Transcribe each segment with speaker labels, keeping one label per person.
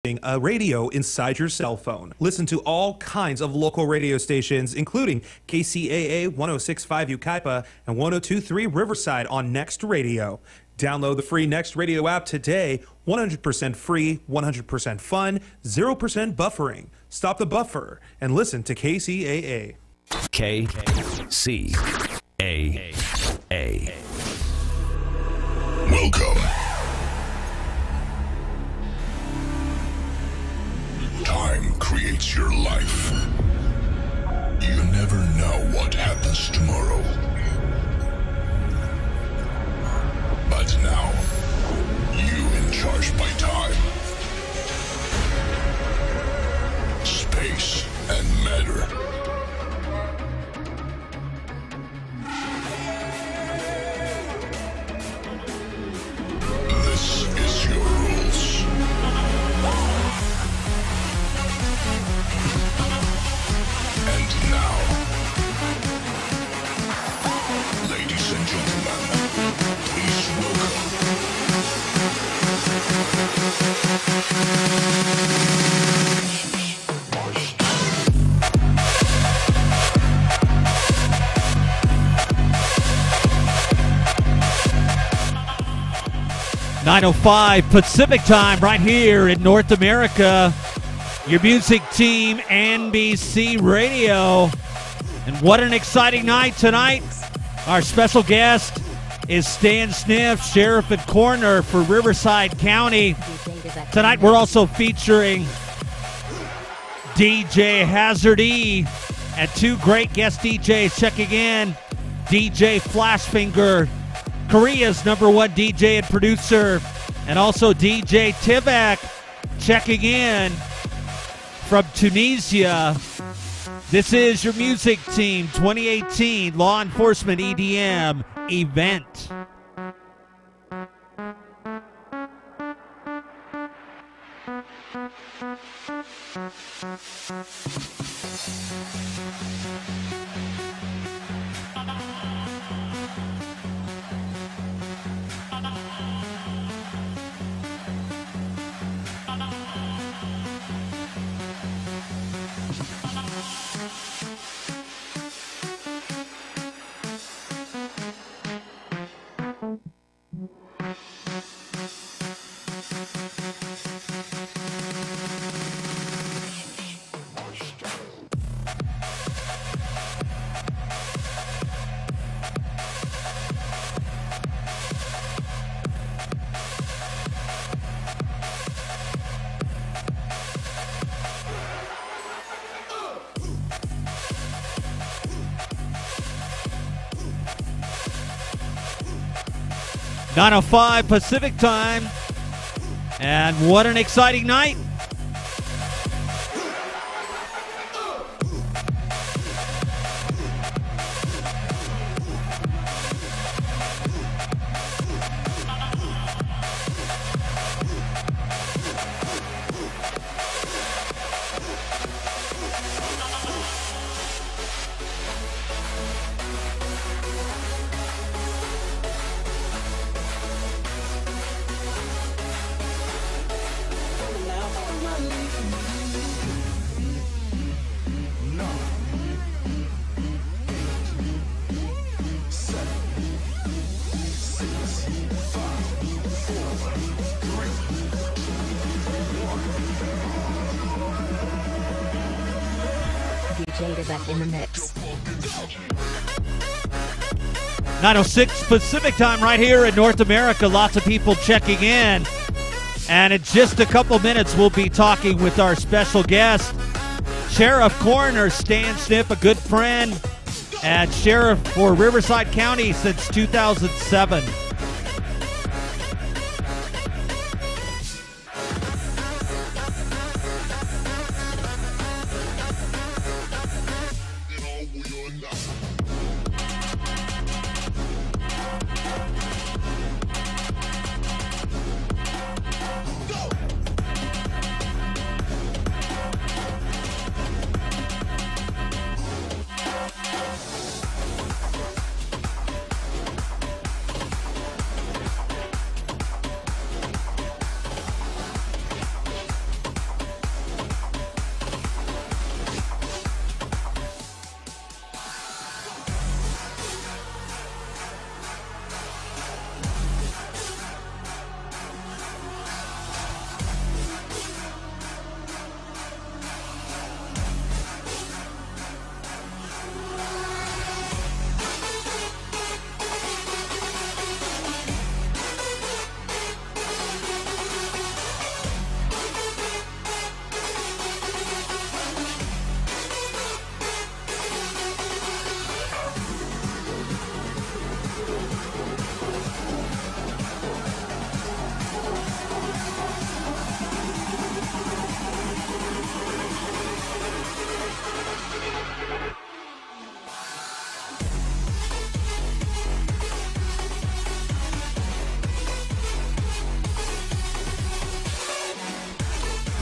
Speaker 1: a radio inside your cell phone. Listen to all kinds of local radio stations, including KCAA 106.5 Yucaipa and 102.3 Riverside on Next Radio. Download the free Next Radio app today. 100% free, 100% fun, 0% buffering. Stop the buffer and listen to KCAA.
Speaker 2: KCAA.
Speaker 3: Welcome. Time creates your life. You never know what happens tomorrow. But now, you in charge by time, space, and matter. This is your rules. And now, ladies and gentlemen, please welcome
Speaker 4: 9:05 Pacific time right here in North America. Your music team, NBC Radio. And what an exciting night tonight. Our special guest is Stan Sniff, Sheriff and Coroner for Riverside County. Tonight we're also featuring DJ Hazardy and two great guest DJs checking in. DJ Flashfinger, Korea's #1 DJ and producer, and also DJ Tivek checking in from Tunisia. This is your music team 2018 Law Enforcement EDM event. .05 Pacific time, and what an exciting night.
Speaker 5: In the mix.
Speaker 4: 9:06 Pacific time right here in North America. Lots of people checking in. And in just a couple minutes, we'll be talking with our special guest, Sheriff Coroner Stan Sniff, a good friend, and Sheriff for Riverside County since 2007.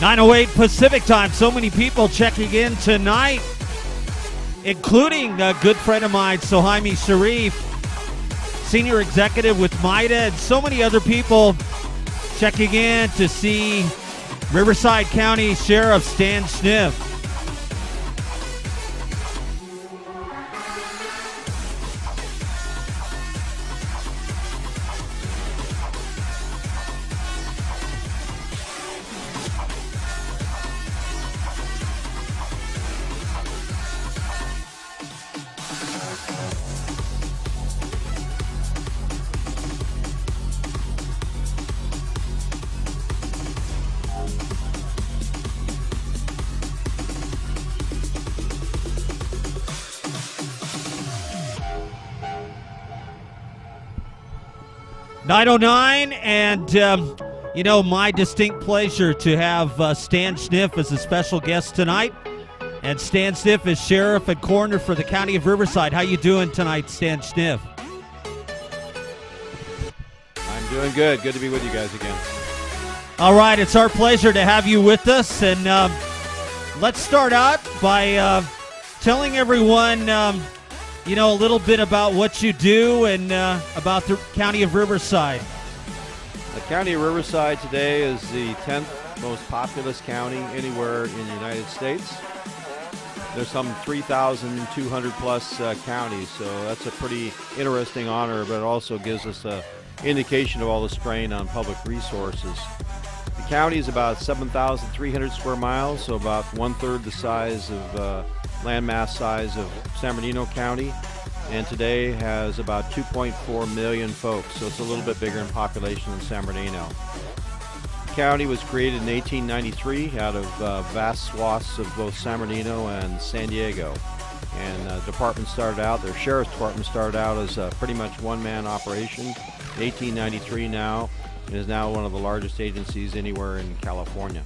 Speaker 4: 9:08 Pacific time. So many people checking in tonight, including a good friend of mine, Sohaimi Sharif, senior executive with MIDA, and so many other people checking in to see Riverside County Sheriff Stan Schniff. .909, and my distinct pleasure to have Stan Schniff as a special guest tonight. And Stan Schniff is sheriff and coroner for the county of Riverside. How you doing tonight, Stan Schniff?
Speaker 6: I'm doing good. Good to be with you guys again.
Speaker 4: All right, it's our pleasure to have you with us, and let's start out by telling everyone a little bit about what you do and about the county of Riverside.
Speaker 6: The county of Riverside today is the 10th most populous county anywhere in the United States. There's some 3,200 plus counties, so that's a pretty interesting honor, but it also gives us an indication of all the strain on public resources. The county is about 7,300 square miles, so about one-third the size of landmass size of San Bernardino County, and today has about 2.4 million folks, so it's a little bit bigger in population than San Bernardino. The county was created in 1893 out of vast swaths of both San Bernardino and San Diego, and their sheriff's department started out as a pretty much one-man operation in 1893 now, and is now one of the largest agencies anywhere in California.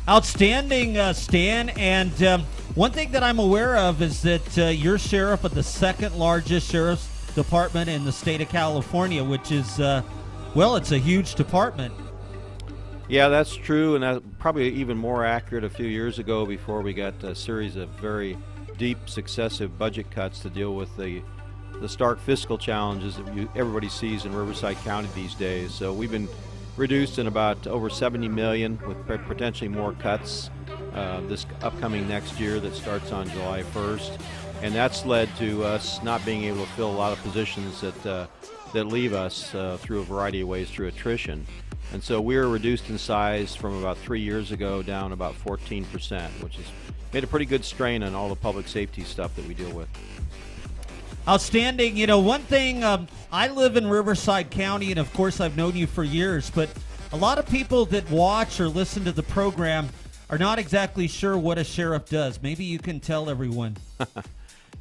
Speaker 4: Outstanding, Stan. And one thing that I'm aware of is that you're sheriff of the second largest sheriff's department in the state of California, which is, it's a huge department.
Speaker 6: Yeah, that's true, and that's probably even more accurate a few years ago before we got a series of very deep, successive budget cuts to deal with the stark fiscal challenges that everybody sees in Riverside County these days. So we've been reduced in about over $70 million, with potentially more cuts this upcoming next year that starts on July 1st, and that's led to us not being able to fill a lot of positions that leave us through a variety of ways through attrition. And so we're reduced in size from about 3 years ago down about 14%, which has made a pretty good strain on all the public safety stuff that we deal with.
Speaker 4: Outstanding. One thing, I live in Riverside County, and of course I've known you for years, but a lot of people that watch or listen to the program are not exactly sure what a sheriff does. Maybe you can tell everyone.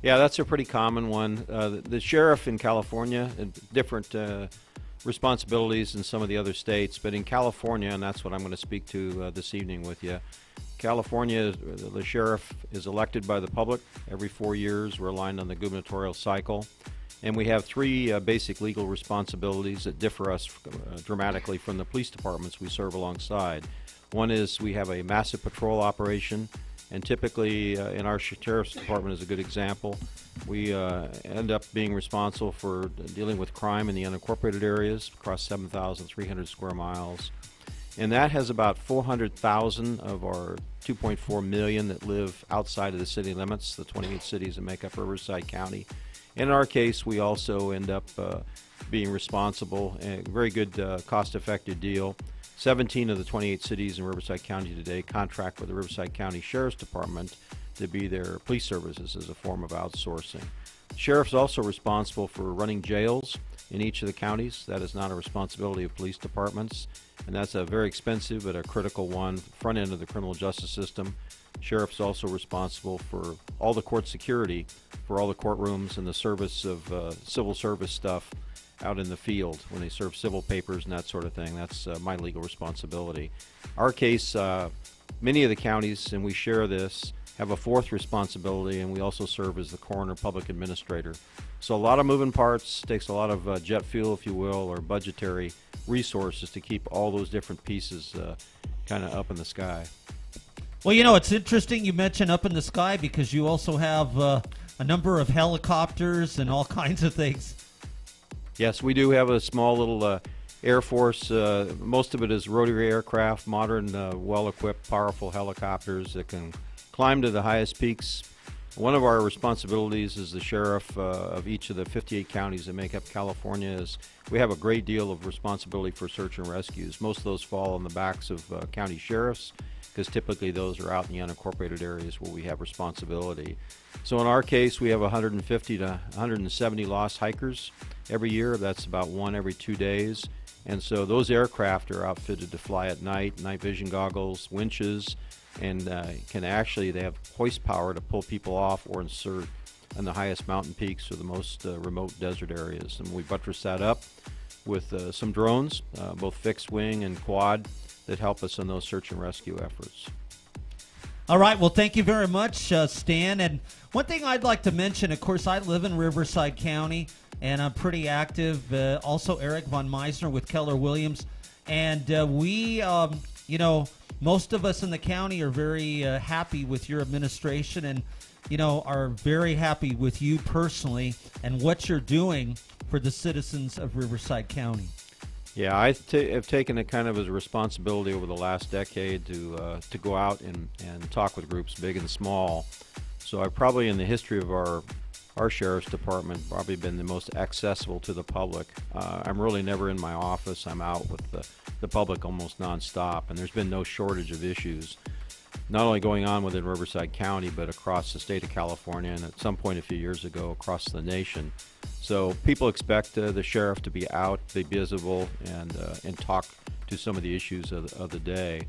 Speaker 6: Yeah, that's a pretty common one. The sheriff in California, different responsibilities in some of the other states, but in California, and that's what I'm going to speak to this evening with you, California, the sheriff is elected by the public every 4 years. We're aligned on the gubernatorial cycle. And we have three basic legal responsibilities that differ us dramatically from the police departments we serve alongside. One is we have a massive patrol operation, and typically in our sheriff's department is a good example. We end up being responsible for dealing with crime in the unincorporated areas across 7,300 square miles. And that has about 400,000 of our 2.4 million that live outside of the city limits, the 28 cities that make up Riverside County. In our case, we also end up being responsible, a very good cost-effective deal. 17 of the 28 cities in Riverside County today contract with the Riverside County Sheriff's Department to be their police services as a form of outsourcing. The sheriff's also responsible for running jails in each of the counties. That is not a responsibility of police departments, and that's a very expensive but a critical one, front end of the criminal justice system. Sheriff's also responsible for all the court security for all the courtrooms and the service of civil service stuff out in the field when they serve civil papers and that sort of thing. That's my legal responsibility. Our case, many of the counties, and we share this, have a fourth responsibility, and we also serve as the coroner public administrator. So a lot of moving parts, takes a lot of jet fuel, if you will, or budgetary resources to keep all those different pieces kind of up in the sky.
Speaker 4: Well, it's interesting you mention up in the sky because you also have a number of helicopters and all kinds of things.
Speaker 6: Yes, we do have a small little Air Force. Most of it is rotary aircraft, modern, well-equipped, powerful helicopters that can climb to the highest peaks. One of our responsibilities as the sheriff of each of the 58 counties that make up California is we have a great deal of responsibility for search and rescues. Most of those fall on the backs of county sheriffs because typically those are out in the unincorporated areas where we have responsibility. So in our case, we have 150 to 170 lost hikers every year. That's about one every 2 days. And so those aircraft are outfitted to fly at night vision goggles, winches, and they have hoist power to pull people off or insert on the highest mountain peaks or the most remote desert areas. And we buttress that up with some drones, both fixed wing and quad, that help us in those search and rescue efforts.
Speaker 4: All right. Well, thank you very much, Stan. And one thing I'd like to mention, of course, I live in Riverside County, and I'm pretty active. Also, Eric Von Meisner with Keller Williams. And we, most of us in the county are very happy with your administration and, are very happy with you personally and what you're doing for the citizens of Riverside County.
Speaker 6: Yeah, have taken it kind of as a responsibility over the last decade to go out and talk with groups big and small. So I've probably, in the history of our sheriff's department, probably been the most accessible to the public. I'm really never in my office. I'm out with the public almost nonstop, and there's been no shortage of issues, not only going on within Riverside County, but across the state of California, and at some point a few years ago across the nation. So people expect the sheriff to be out, be visible, and talk to some of the issues of the day.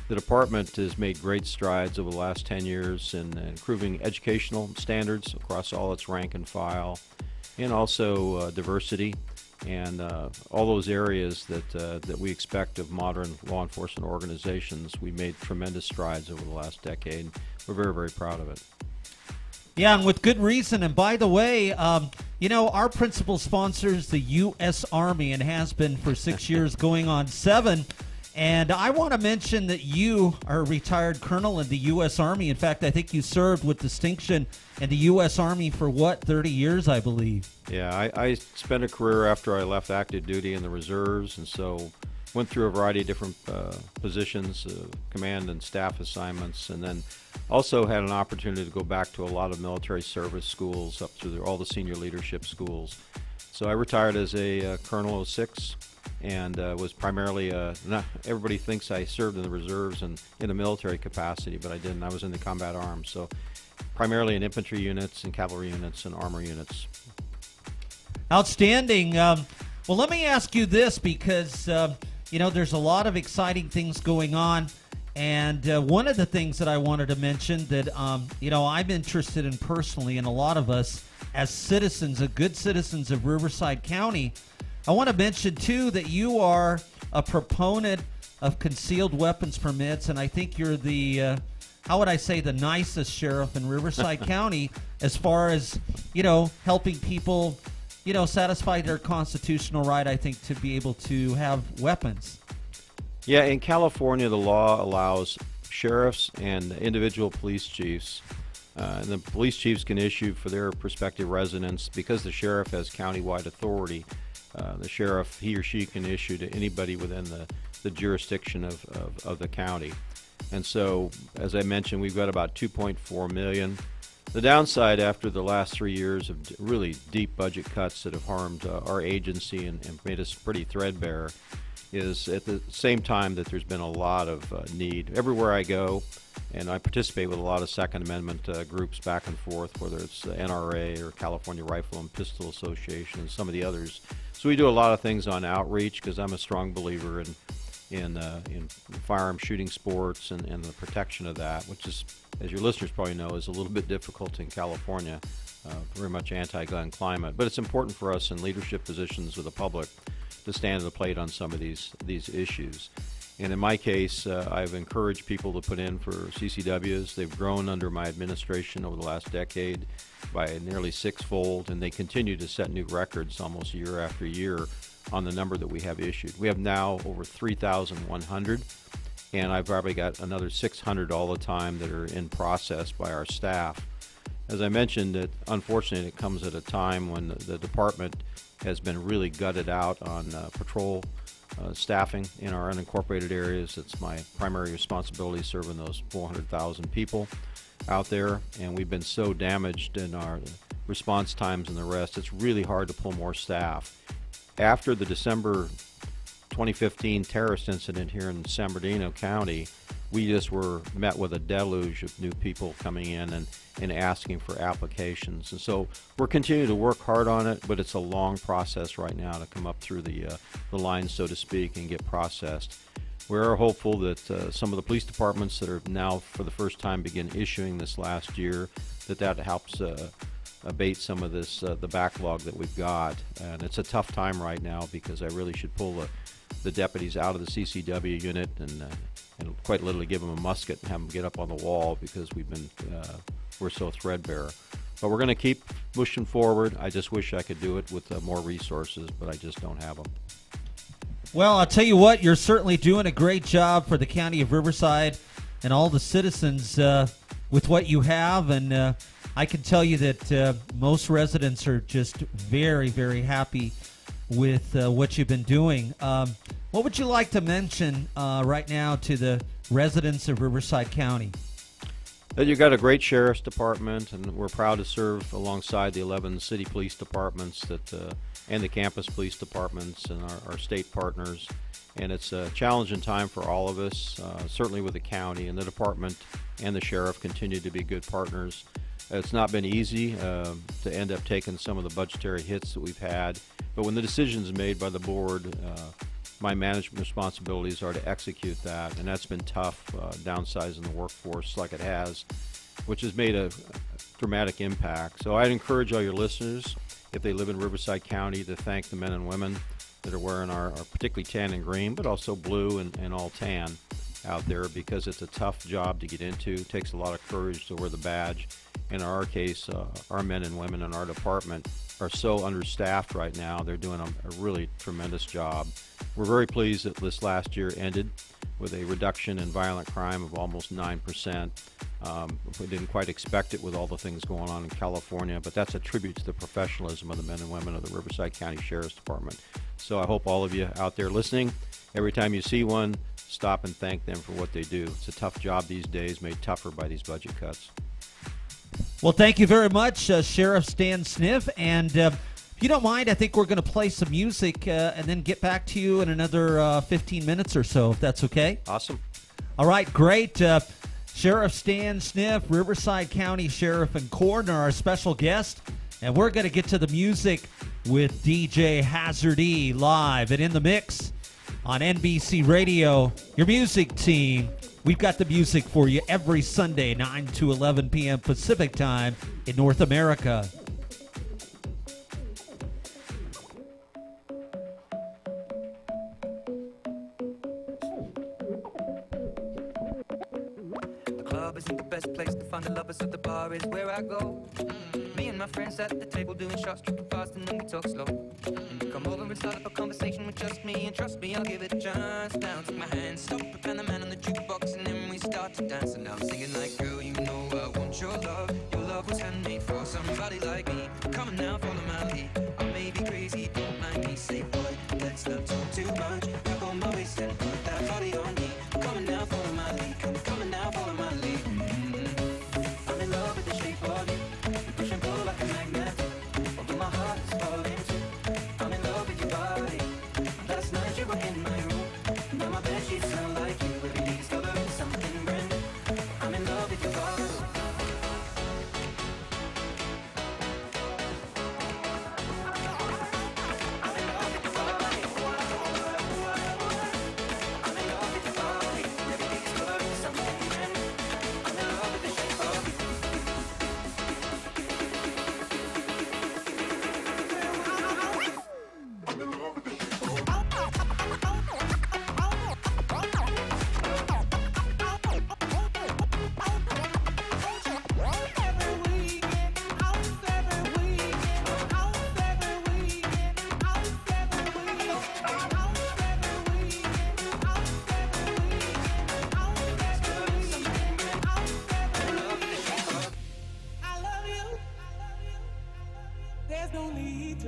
Speaker 6: The department has made great strides over the last 10 years in improving educational standards across all its rank and file, and also diversity and all those areas that we expect of modern law enforcement organizations. We made tremendous strides over the last decade. We're very, very proud of it.
Speaker 4: Yeah, and with good reason. And by the way, our principal sponsor is the U.S. Army and has been for 6 years, going on 7. And I want to mention that you are a retired colonel in the U.S. Army. In fact, I think you served with distinction in the U.S. Army for, 30 years, I believe?
Speaker 6: Yeah, I spent a career after I left active duty in the reserves, and so went through a variety of different positions, command and staff assignments, and then also had an opportunity to go back to a lot of military service schools up through all the senior leadership schools. So I retired as a Colonel 06 and was primarily, not everybody thinks I served in the reserves and in a military capacity, but I didn't. I was in the combat arms, so primarily in infantry units and cavalry units and armor units.
Speaker 4: Outstanding. Well, let me ask you this because, there's a lot of exciting things going on. And one of the things that I wanted to mention that, I'm interested in personally, and a lot of us as citizens, good citizens of Riverside County, I want to mention, too, that you are a proponent of concealed weapons permits, and I think you're the, the nicest sheriff in Riverside County as far as, helping people, satisfy their constitutional right, I think, to be able to have weapons.
Speaker 6: Yeah, in California, the law allows sheriffs and individual police chiefs, and the police chiefs can issue for their prospective residents, because the sheriff has countywide authority. The sheriff, he or she, can issue to anybody within the jurisdiction of the county. And so, as I mentioned, we've got about 2.4 million. The downside after the last 3 years of really deep budget cuts that have harmed our agency and made us pretty threadbare is at the same time that there's been a lot of need. Everywhere I go, and I participate with a lot of Second Amendment groups back and forth, whether it's the NRA or California Rifle and Pistol Association and some of the others. So we do a lot of things on outreach because I'm a strong believer in firearm shooting sports and the protection of that, which is, as your listeners probably know, is a little bit difficult in California, very much anti-gun climate. But it's important for us in leadership positions with the public to stand to the plate on some of these issues. And in my case, I've encouraged people to put in for CCWs. They've grown under my administration over the last decade by nearly sixfold, and they continue to set new records almost year after year on the number that we have issued. We have now over 3,100, and I've probably got another 600 all the time that are in process by our staff. As I mentioned, unfortunately, it comes at a time when the department has been really gutted out on patrol staffing in our unincorporated areas. It's my primary responsibility serving those 400,000 people out there, and we've been so damaged in our response times and the rest, it's really hard to pull more staff. After the December 2015 terrorist incident here in San Bernardino County, we just were met with a deluge of new people coming in and asking for applications. And so we're continuing to work hard on it, but it's a long process right now to come up through the line, so to speak, and get processed. We are hopeful that some of the police departments that are now for the first time begin issuing this last year, that helps abate some of this the backlog that we've got. And it's a tough time right now because I really should pull the deputies out of the CCW unit and quite literally give them a musket and have them get up on the wall because we're so threadbare. But we're going to keep pushing forward. I just wish I could do it with more resources, but I just don't have them.
Speaker 4: Well, I'll tell you what, you're certainly doing a great job for the county of Riverside and all the citizens with what you have, and I can tell you that most residents are just very, very happy with what you've been doing. What would you like to mention right now to the residents of Riverside County?
Speaker 6: You've got a great sheriff's department, and we're proud to serve alongside the 11 city police departments and the campus police departments and our state partners. And it's a challenging time for all of us, certainly with the county, and the department and the sheriff continue to be good partners. It's not been easy to end up taking some of the budgetary hits that we've had, but when the decision's made by the board, my management responsibilities are to execute that, and that's been tough, downsizing the workforce like it has, which has made a dramatic impact. So I'd encourage all your listeners, if they live in Riverside County, to thank the men and women that are wearing our particularly tan and green, but also blue and all tan out there, because it's a tough job to get into. It takes a lot of courage to wear the badge. In our case, our men and women in our department are so understaffed right now. They're doing a really tremendous job. We're very pleased that this last year ended with a reduction in violent crime of almost 9%. We didn't quite expect it with all the things going on in California, but that's a tribute to the professionalism of the men and women of the Riverside County Sheriff's Department. So I hope all of you out there listening, every time you see one, stop and thank them for what they do. It's a tough job these days, made tougher by these budget cuts.
Speaker 4: Well, thank you very much, Sheriff Stan Sniff. And if you don't mind, I think we're going to play some music and then get back to you in another 15 minutes or so, if that's okay.
Speaker 6: Awesome.
Speaker 4: All right, great. Sheriff Stan Sniff, Riverside County Sheriff and Coroner, our special guest. And we're going to get to the music with DJ Hazardy live and in the mix on NBC Radio. Your music team. We've got the music for you every Sunday, 9 to 11 p.m. Pacific time in North America.
Speaker 7: The club isn't the best place to find the lovers, so the bar is where I go. Me and my friends at the table doing shots, tripping fast, and then we talk slow. And you come over and start up a conversation with just me, and trust me, I'll give it a chance. Now take my hand, stop it, and the man on the jukebox, and then we start to dance. And I'm singing like, girl, you know I want your love. Your love was handmade for somebody like me. Come on now, follow my lead. I may be crazy, don't mind me. Say, boy, let's not talk too much. Grab on my waist and put that body on me. Come on now, follow my lead. Come on now, follow my lead. I'm in love with the shape of you. We push and pull like a magnet. Although my heart is falling too. I'm in love with your body. Last night you were in my room. Now my bed sheets smell like you. Every day discovering something brand new. I'm in love with your body. I'm in love with your body. I'm in love with your body.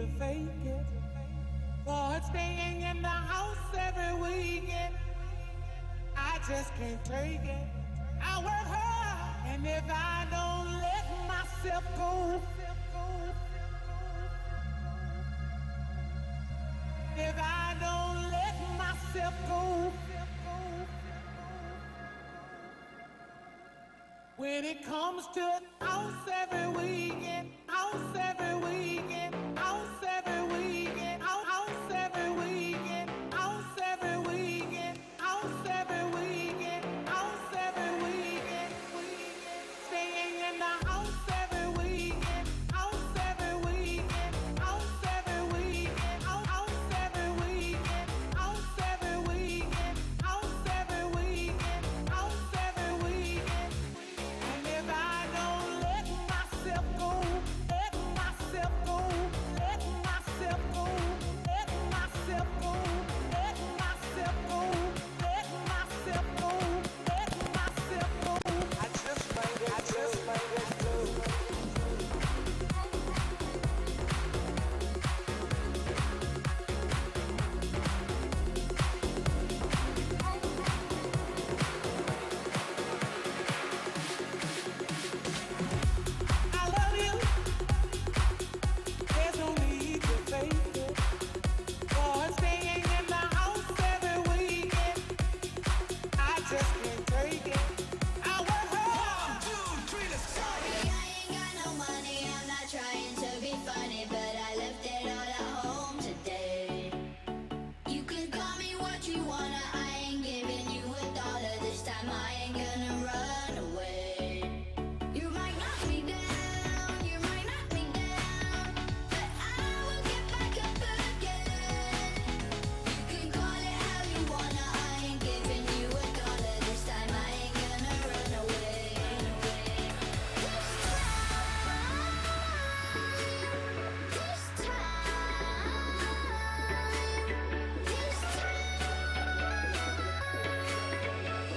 Speaker 8: to fake it. For staying in the house every weekend, I just can't take it. I work hard, and if I don't let myself go, if I don't let myself go, when it comes to house every weekend, house every weekend, house every weekend, house every weekend, house every weekend, house every weekend, house every weekend, staying in the house every weekend, house every weekend, house every weekend, house every weekend, house every weekend, house every weekend, house every weekend. And if I don't let myself go, let myself go, let myself go, let myself go, let myself go, let myself go, let myself go, I just might get I love you. There's no need to fake it. For staying in the house every weekend, I just can't take it. I work hard. 1, 2, 3, let's go.
Speaker 9: I ain't got no money, I'm not trying to be funny, but I left it all at home today. You can call me what you wanna, I ain't giving you $1 this time, I ain't gonna run away. You might knock me down, you might knock me down, but I will get back up again. You can call it how you wanna, I ain't giving you $1 this time, I ain't gonna run away.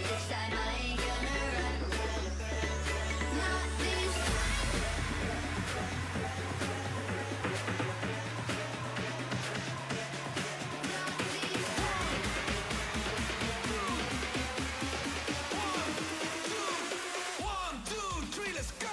Speaker 9: This time I ain't gonna run. Not this
Speaker 8: One, two, three, let's go.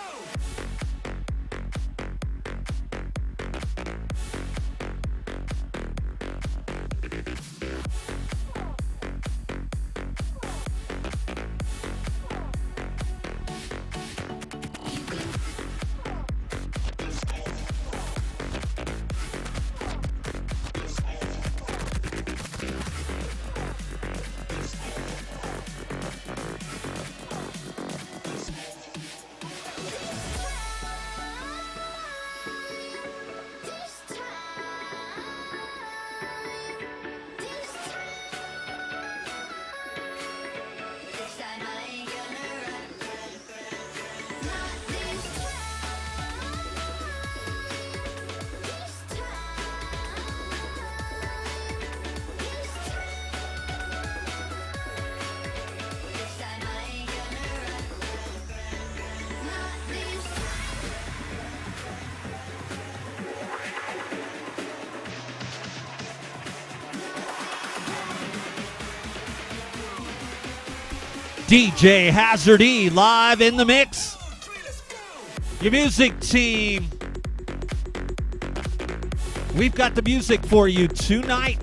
Speaker 8: This time I ain't gonna run. Not this This time I ain't gonna run. Not this
Speaker 4: DJ Hazard E live in the mix. Your music team. We've got the music for you tonight.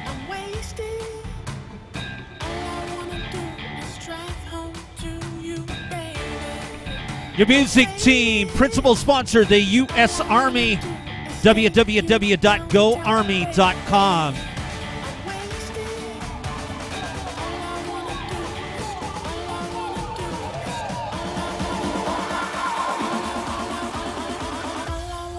Speaker 8: I'm wasted. All I wanna do is drive home to you, baby.
Speaker 4: Your music team, principal sponsor, the U.S. Army, www.goarmy.com.
Speaker 8: All I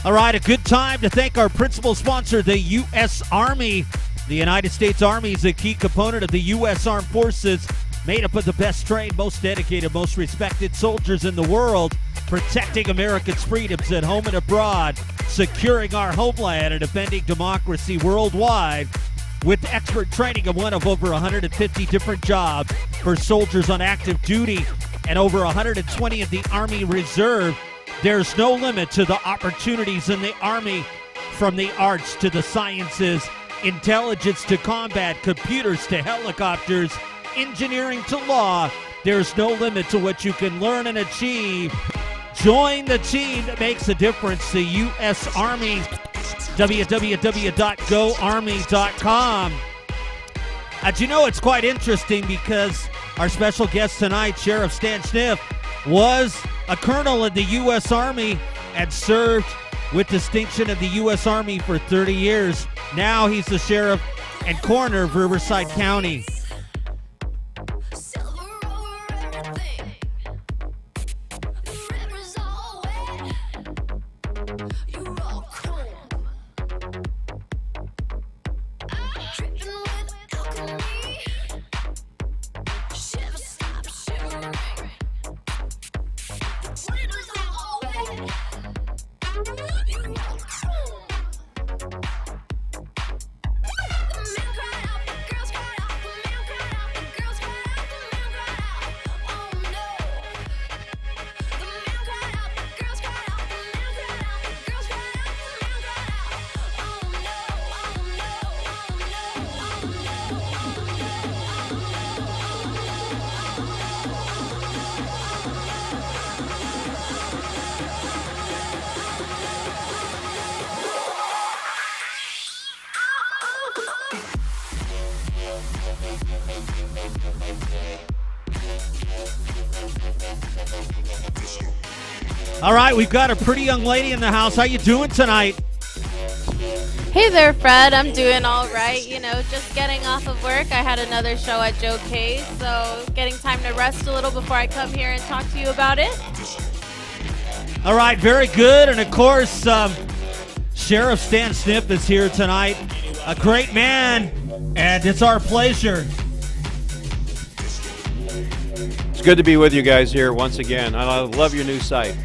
Speaker 4: All right, a good time to thank our principal sponsor, the U.S. Army. The United States Army is a key component of the U.S. Armed Forces, made up of the best trained, most dedicated, most respected soldiers in the world, protecting Americans' freedoms at home and abroad, securing our homeland and defending democracy worldwide. With expert training of one of over 150 different jobs for soldiers on active duty and over 120 of the Army Reserve, there's no limit to the opportunities in the Army, from the arts to the sciences, intelligence to combat, computers to helicopters, engineering to law. There's no limit to what you can learn and achieve. Join the team that makes a difference, the U.S. Army. www.goarmy.com. Do you know, it's quite interesting because our special guest tonight, Sheriff Stan Schniff, was a colonel in the U.S. Army and served with distinction of the U.S. Army for 30 years. Now he's the sheriff and coroner of Riverside County. All right, we've got a pretty young lady in the house. How you doing tonight?
Speaker 10: Hey there, Fred. I'm doing all right. You know, just getting off of work. I had another show at Joe K's, so getting time to rest a little before I come here and talk to you about it.
Speaker 4: All right, very good. And, of course, Sheriff Stan Schniff is here tonight. A great man, and it's our pleasure.
Speaker 6: It's good to be with you guys here once again. I love your new site.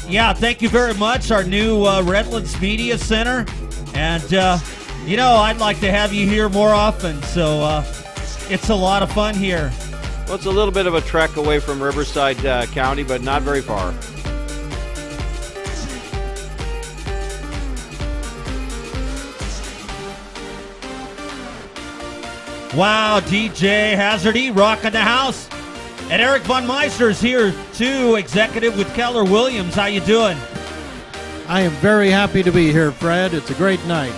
Speaker 4: Yeah, thank you very much. Our new Redlands Media Center. And, you know, I'd like to have you here more often, so it's a lot of fun here.
Speaker 6: Well, it's a little bit of a trek away from Riverside County, but not very far.
Speaker 4: Wow, DJ Hazardy rocking the house. And Eric Von Meister's here, too, executive with Keller Williams. How you doing?
Speaker 11: I am very happy to be here, Fred. It's a great night.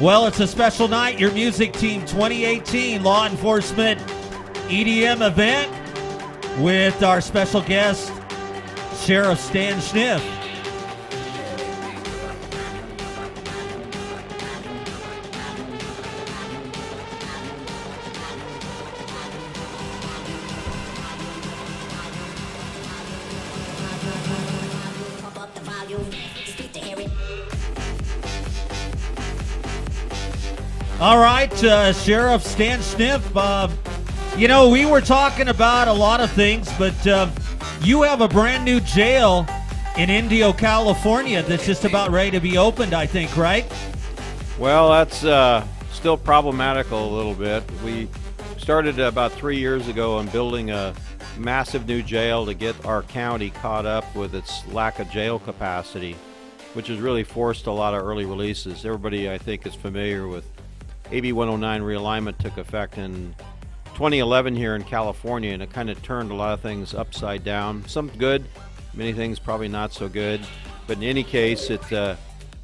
Speaker 4: Well, it's a special night. Your Music Team 2018 Law Enforcement EDM event with our special guest, Sheriff Stan Schniff. All right, Sheriff Stan Schniff, you know, we were talking about a lot of things, but you have a brand new jail in Indio, California that's just about ready to be opened, I think, right?
Speaker 6: Well, that's still problematical a little bit. We started about 3 years ago on building a massive new jail to get our county caught up with its lack of jail capacity, which has really forced a lot of early releases. Everybody, I think, is familiar with AB 109 realignment. Took effect in 2011 here in California, and it kind of turned a lot of things upside down. Some good, many things probably not so good, but in any case, it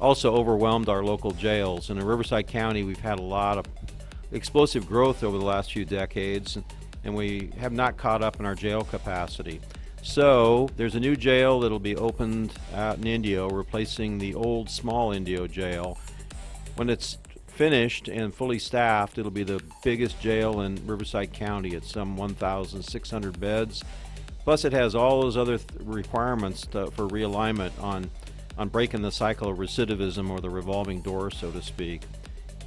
Speaker 6: also overwhelmed our local jails. And in Riverside County, we've had a lot of explosive growth over the last few decades, and we have not caught up in our jail capacity. So there's a new jail that'll be opened out in Indio, replacing the old small Indio jail. When it's finished and fully staffed, it'll be the biggest jail in Riverside County at some 1,600 beds. Plus, it has all those other requirements for realignment on breaking the cycle of recidivism, or the revolving door, so to speak.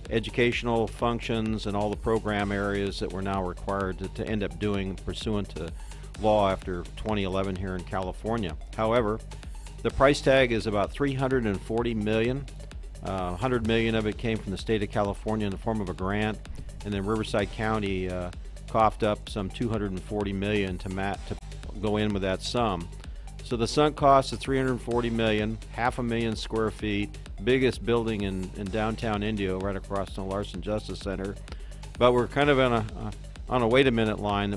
Speaker 6: Educational functions and all the program areas that we're now required to end up doing pursuant to law after 2011 here in California. However, the price tag is about $340 million. $100 million of it came from the state of California in the form of a grant, and then Riverside County coughed up some $240 million to go in with that sum. So the sunk cost is $340 million, 500,000 square feet, biggest building in downtown Indio, right across from the Larson Justice Center. But we're kind of on a wait a minute line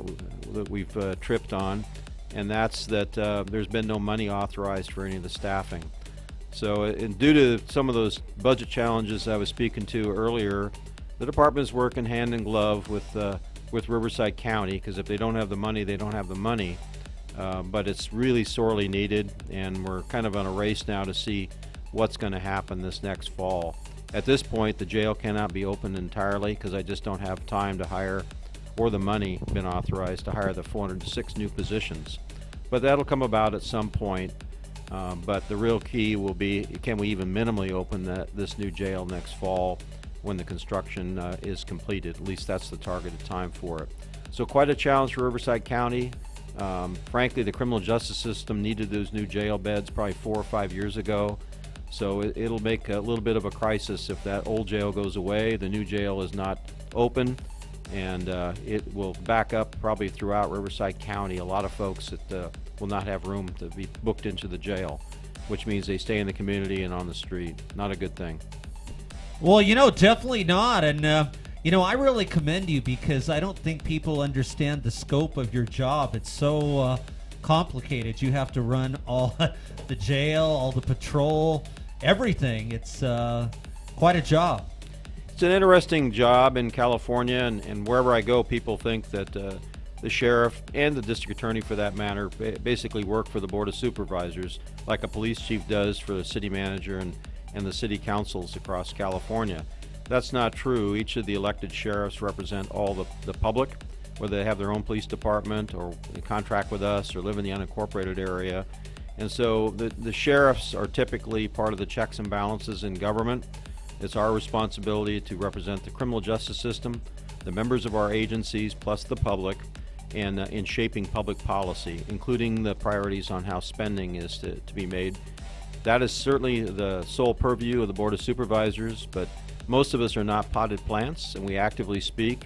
Speaker 6: that we've tripped on, and that's that there's been no money authorized for any of the staffing. So and due to some of those budget challenges I was speaking to earlier, the department is working hand in glove with Riverside County, because if they don't have the money, they don't have the money. But it's really sorely needed, and we're kind of on a race now to see what's going to happen this next fall. At this point, the jail cannot be opened entirely because I just don't have time to hire, or the money been authorized to hire the 406 new positions. But that'll come about at some point. But the real key will be, can we even minimally open this new jail next fall when the construction is completed? At least that's the targeted time for it. So quite a challenge for Riverside County. Frankly, the criminal justice system needed those new jail beds probably 4 or 5 years ago. So it'll make a little bit of a crisis if that old jail goes away, the new jail is not open, and it will back up probably throughout Riverside County. A lot of folks that will not have room to be booked into the jail, which means they stay in the community and on the street. Not a good thing.
Speaker 4: Well, definitely not. And, I really commend you, because I don't think people understand the scope of your job. It's so complicated. You have to run all the jail, all the patrol, everything. It's quite a job.
Speaker 6: It's an interesting job in California, and wherever I go, people think that the sheriff and the district attorney, for that matter, basically work for the Board of Supervisors, like a police chief does for the city manager and the city councils across California. That's not true. Each of the elected sheriffs represent all the public, whether they have their own police department or they contract with us or live in the unincorporated area. And so the sheriffs are typically part of the checks and balances in government. It's our responsibility to represent the criminal justice system, the members of our agencies, plus the public, and in shaping public policy, including the priorities on how spending is to be made. That is certainly the sole purview of the Board of Supervisors, but most of us are not potted plants, and we actively speak.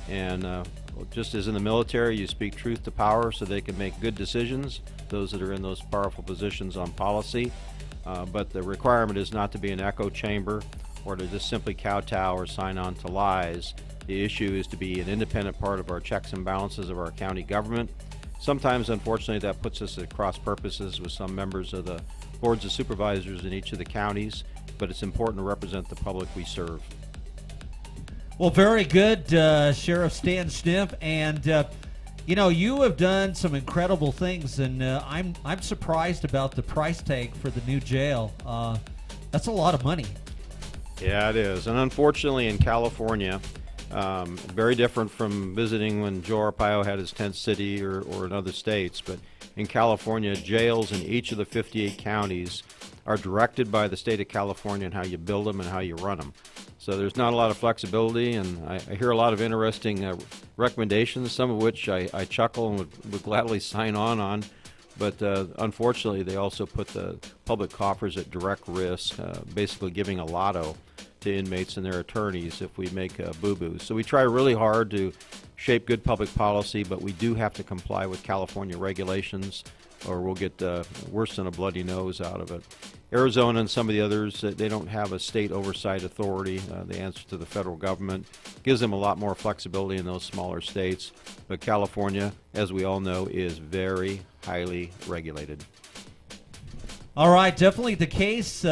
Speaker 6: And just as in the military, you speak truth to power so they can make good decisions, those that are in those powerful positions on policy. But the requirement is not to be an echo chamber or to just simply kowtow or sign on to lies. The issue is to be an independent part of our checks and balances of our county government. Sometimes, unfortunately, that puts us at cross purposes with some members of the boards of supervisors in each of the counties, but it's important to represent the public we serve.
Speaker 4: Well, very good, Sheriff Stan Schniff, and you have done some incredible things, and I'm surprised about the price tag for the new jail. That's a lot of money.
Speaker 6: Yeah, it is, and unfortunately in California, very different from visiting when Joe Arpaio had his tent city or in other states, but in California, jails in each of the 58 counties are directed by the state of California and how you build them and how you run them. So there's not a lot of flexibility, and I hear a lot of interesting recommendations, some of which I chuckle and would gladly sign on. But unfortunately, they also put the public coffers at direct risk, basically giving a lotto to inmates and their attorneys if we make boo-boos. So we try really hard to shape good public policy, but we do have to comply with California regulations, or we'll get worse than a bloody nose out of it. Arizona and some of the others, they don't have a state oversight authority. They answer to the federal government. Gives them a lot more flexibility in those smaller states. But California, as we all know, is very highly regulated.
Speaker 4: All right, definitely the case.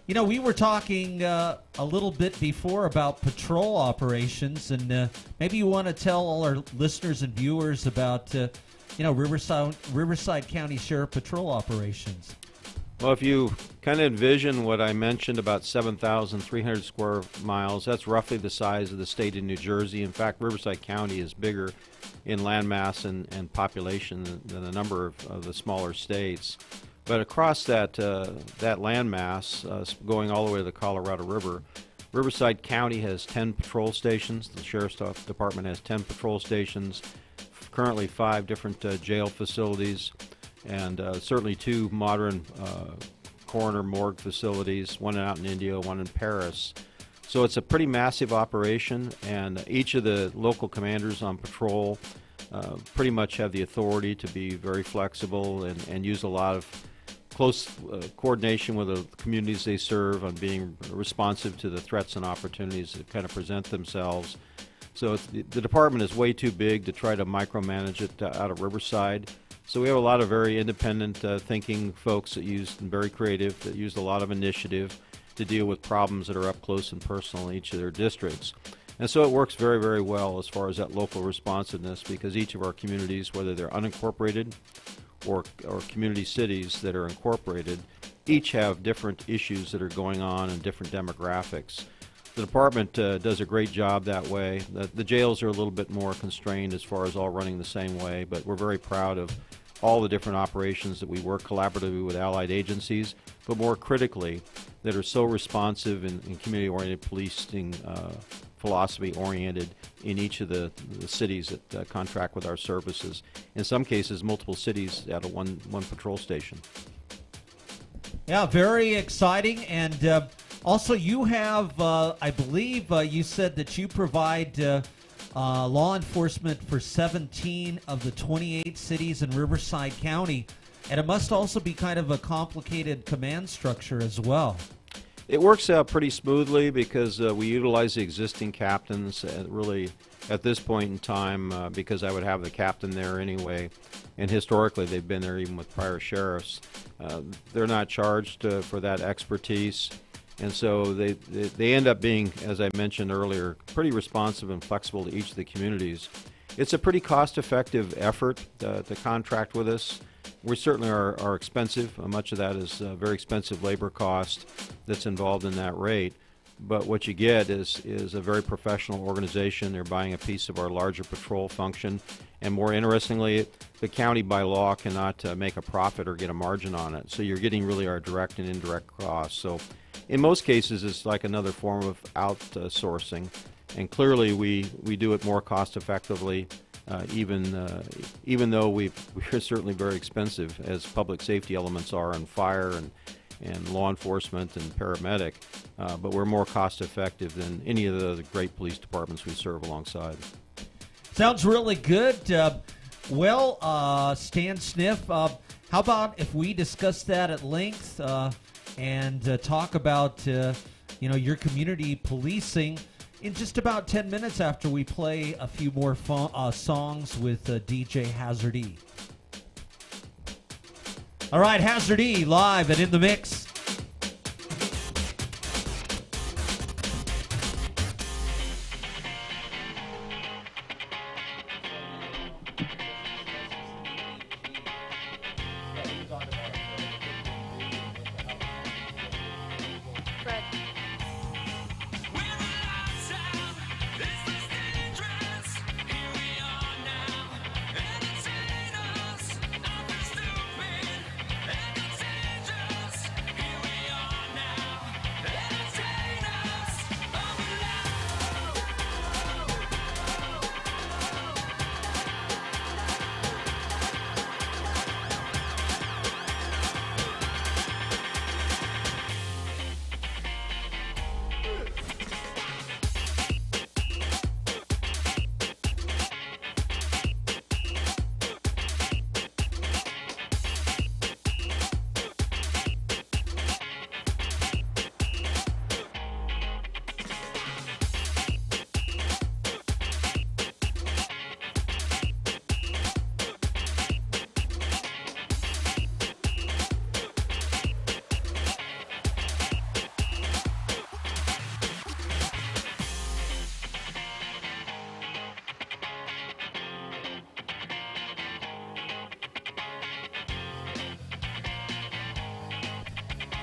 Speaker 4: We were talking a little bit before about patrol operations, and maybe you want to tell all our listeners and viewers about Riverside County Sheriff Patrol operations.
Speaker 6: Well, if you kind of envision what I mentioned about 7,300 square miles. That's roughly the size of the state of New Jersey. In fact, Riverside County is bigger in landmass and population than a number of the smaller states. But across that landmass, going all the way to the Colorado River, Riverside County has 10 patrol stations. The Sheriff's Department has 10 patrol stations, currently 5 different jail facilities, and certainly 2 modern coroner morgue facilities, one out in India, one in Paris. So it's a pretty massive operation, and each of the local commanders on patrol pretty much have the authority to be very flexible and use a lot of close coordination with the communities they serve on being responsive to the threats and opportunities that kind of present themselves. So the department is way too big to try to micromanage it out of Riverside. So we have a lot of very independent thinking folks that use, and very creative, that use a lot of initiative to deal with problems that are up close and personal in each of their districts. And so it works very, very well as far as that local responsiveness, because each of our communities, whether they're unincorporated or community cities that are incorporated, each have different issues that are going on and different demographics. The department does a great job that way. The jails are a little bit more constrained as far as all running the same way, but we're very proud of all the different operations that we work collaboratively with allied agencies, but more critically, that are so responsive and community-oriented policing, philosophy-oriented in each of the cities that contract with our services. In some cases, multiple cities at one patrol station.
Speaker 4: Yeah, very exciting. And also you have, I believe you said that you provide law enforcement for 17 of the 28 cities in Riverside County. And it must also be kind of a complicated command structure as well.
Speaker 6: It works out pretty smoothly because we utilize the existing captains really at this point in time because I would have the captain there anyway. And historically, they've been there even with prior sheriffs. They're not charged for that expertise. And so they end up being, as I mentioned earlier, pretty responsive and flexible to each of the communities. It's a pretty cost-effective effort to contract with us. We certainly are expensive. Much of that is very expensive labor cost that's involved in that rate. But what you get is a very professional organization. They're buying a piece of our larger patrol function. And more interestingly, the county by law cannot make a profit or get a margin on it. So you're getting really our direct and indirect costs. So in most cases, it's like another form of outsourcing. And clearly, we do it more cost effectively. Even though we're certainly very expensive, as public safety elements are in fire and law enforcement and paramedic, but we're more cost effective than any of the great police departments we serve alongside.
Speaker 4: Sounds really good. Stan Sniff, how about if we discuss that at length and talk about your community policing in just about 10 minutes after we play a few more songs with DJ Hazard E. All right, Hazard E live and in the mix.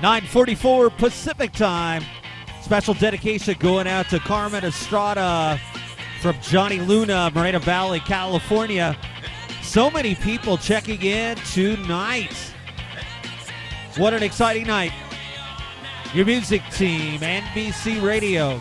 Speaker 4: 9:44 Pacific time. Special dedication going out to Carmen Estrada from Johnny Luna, Moreno Valley, California. So many people checking in tonight. What an exciting night. Your music team, NBC Radio.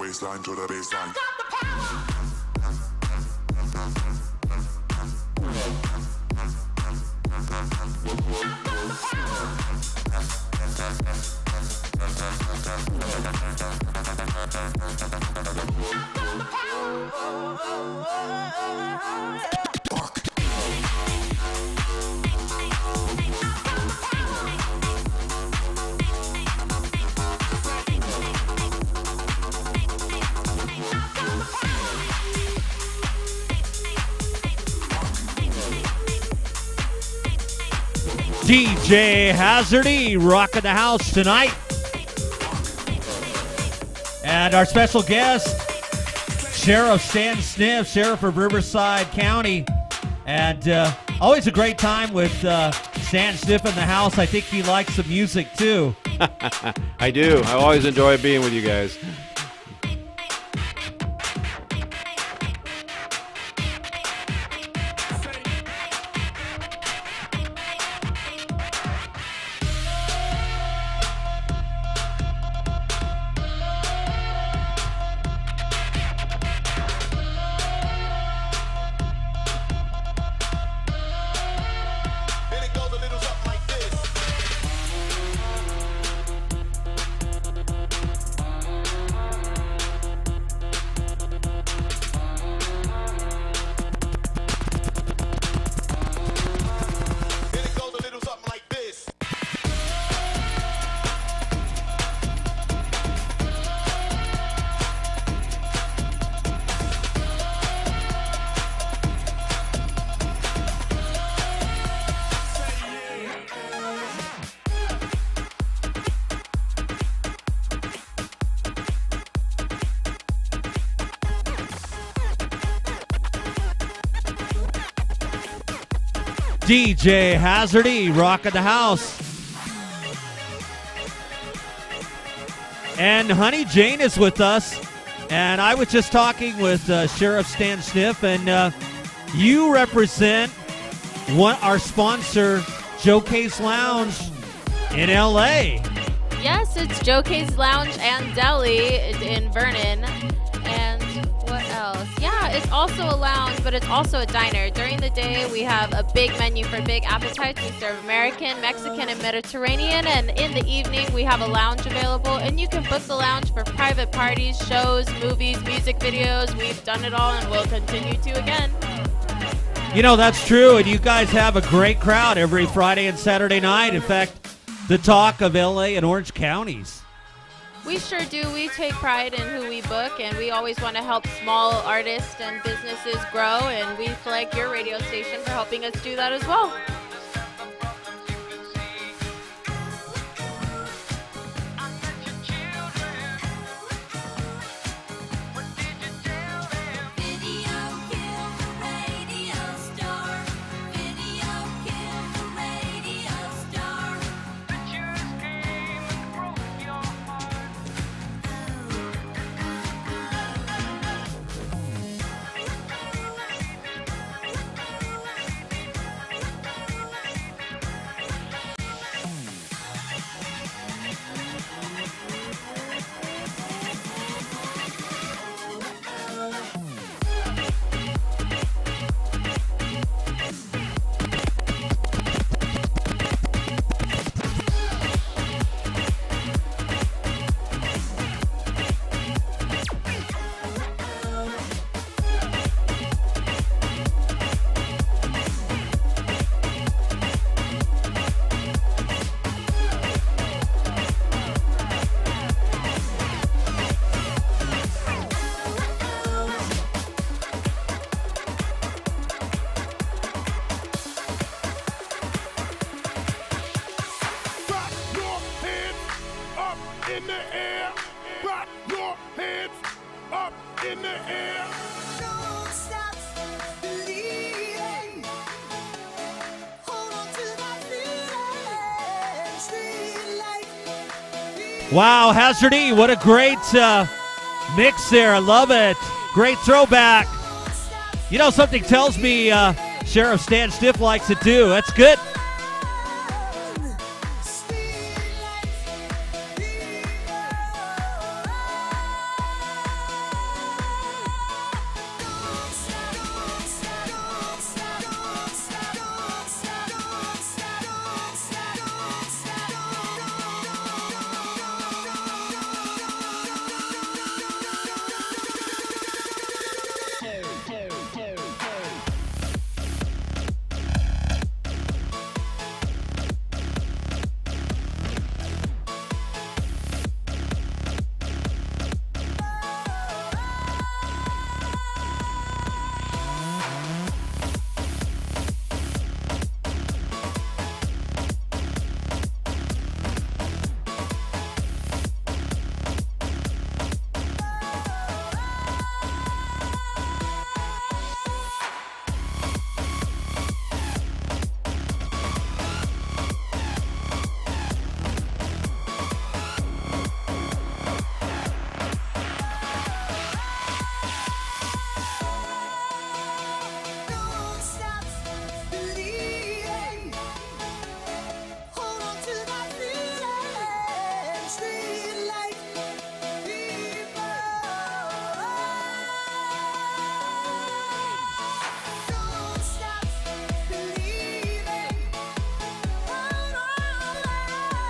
Speaker 3: Baseline to the baseline.
Speaker 4: DJ Hazardy rocking the house tonight. And our special guest, Sheriff Stan Sniff, Sheriff of Riverside County. And always a great time with Stan Sniff in the house. I think he likes the music too.
Speaker 6: I do. I always enjoy being with you guys.
Speaker 4: DJ Hazardy, rocking the house. And Honey Jane is with us. And I was just talking with Sheriff Stan Sniff, and you represent our sponsor, Joe K's Lounge in L.A.
Speaker 10: Yes, it's Joe K's Lounge and Deli in Vernon. And what else? Yeah, it's also a lounge, but it's also a diner. During the day, we have a big menu for big appetites. We serve American, Mexican, and Mediterranean. And in the evening, we have a lounge available. And you can book the lounge for private parties, shows, movies, music videos. We've done it all and will continue to again.
Speaker 4: You know, that's true. And you guys have a great crowd every Friday and Saturday night. In fact, the talk of L.A. and Orange counties.
Speaker 10: We sure do. We take pride in who we book, and we always want to help small artists and businesses grow, and we thank your radio station for helping us do that as well.
Speaker 4: Wow, Hazardy, what a great mix there. I love it. Great throwback. You know, something tells me Sheriff Stan Stiff likes it too. That's good.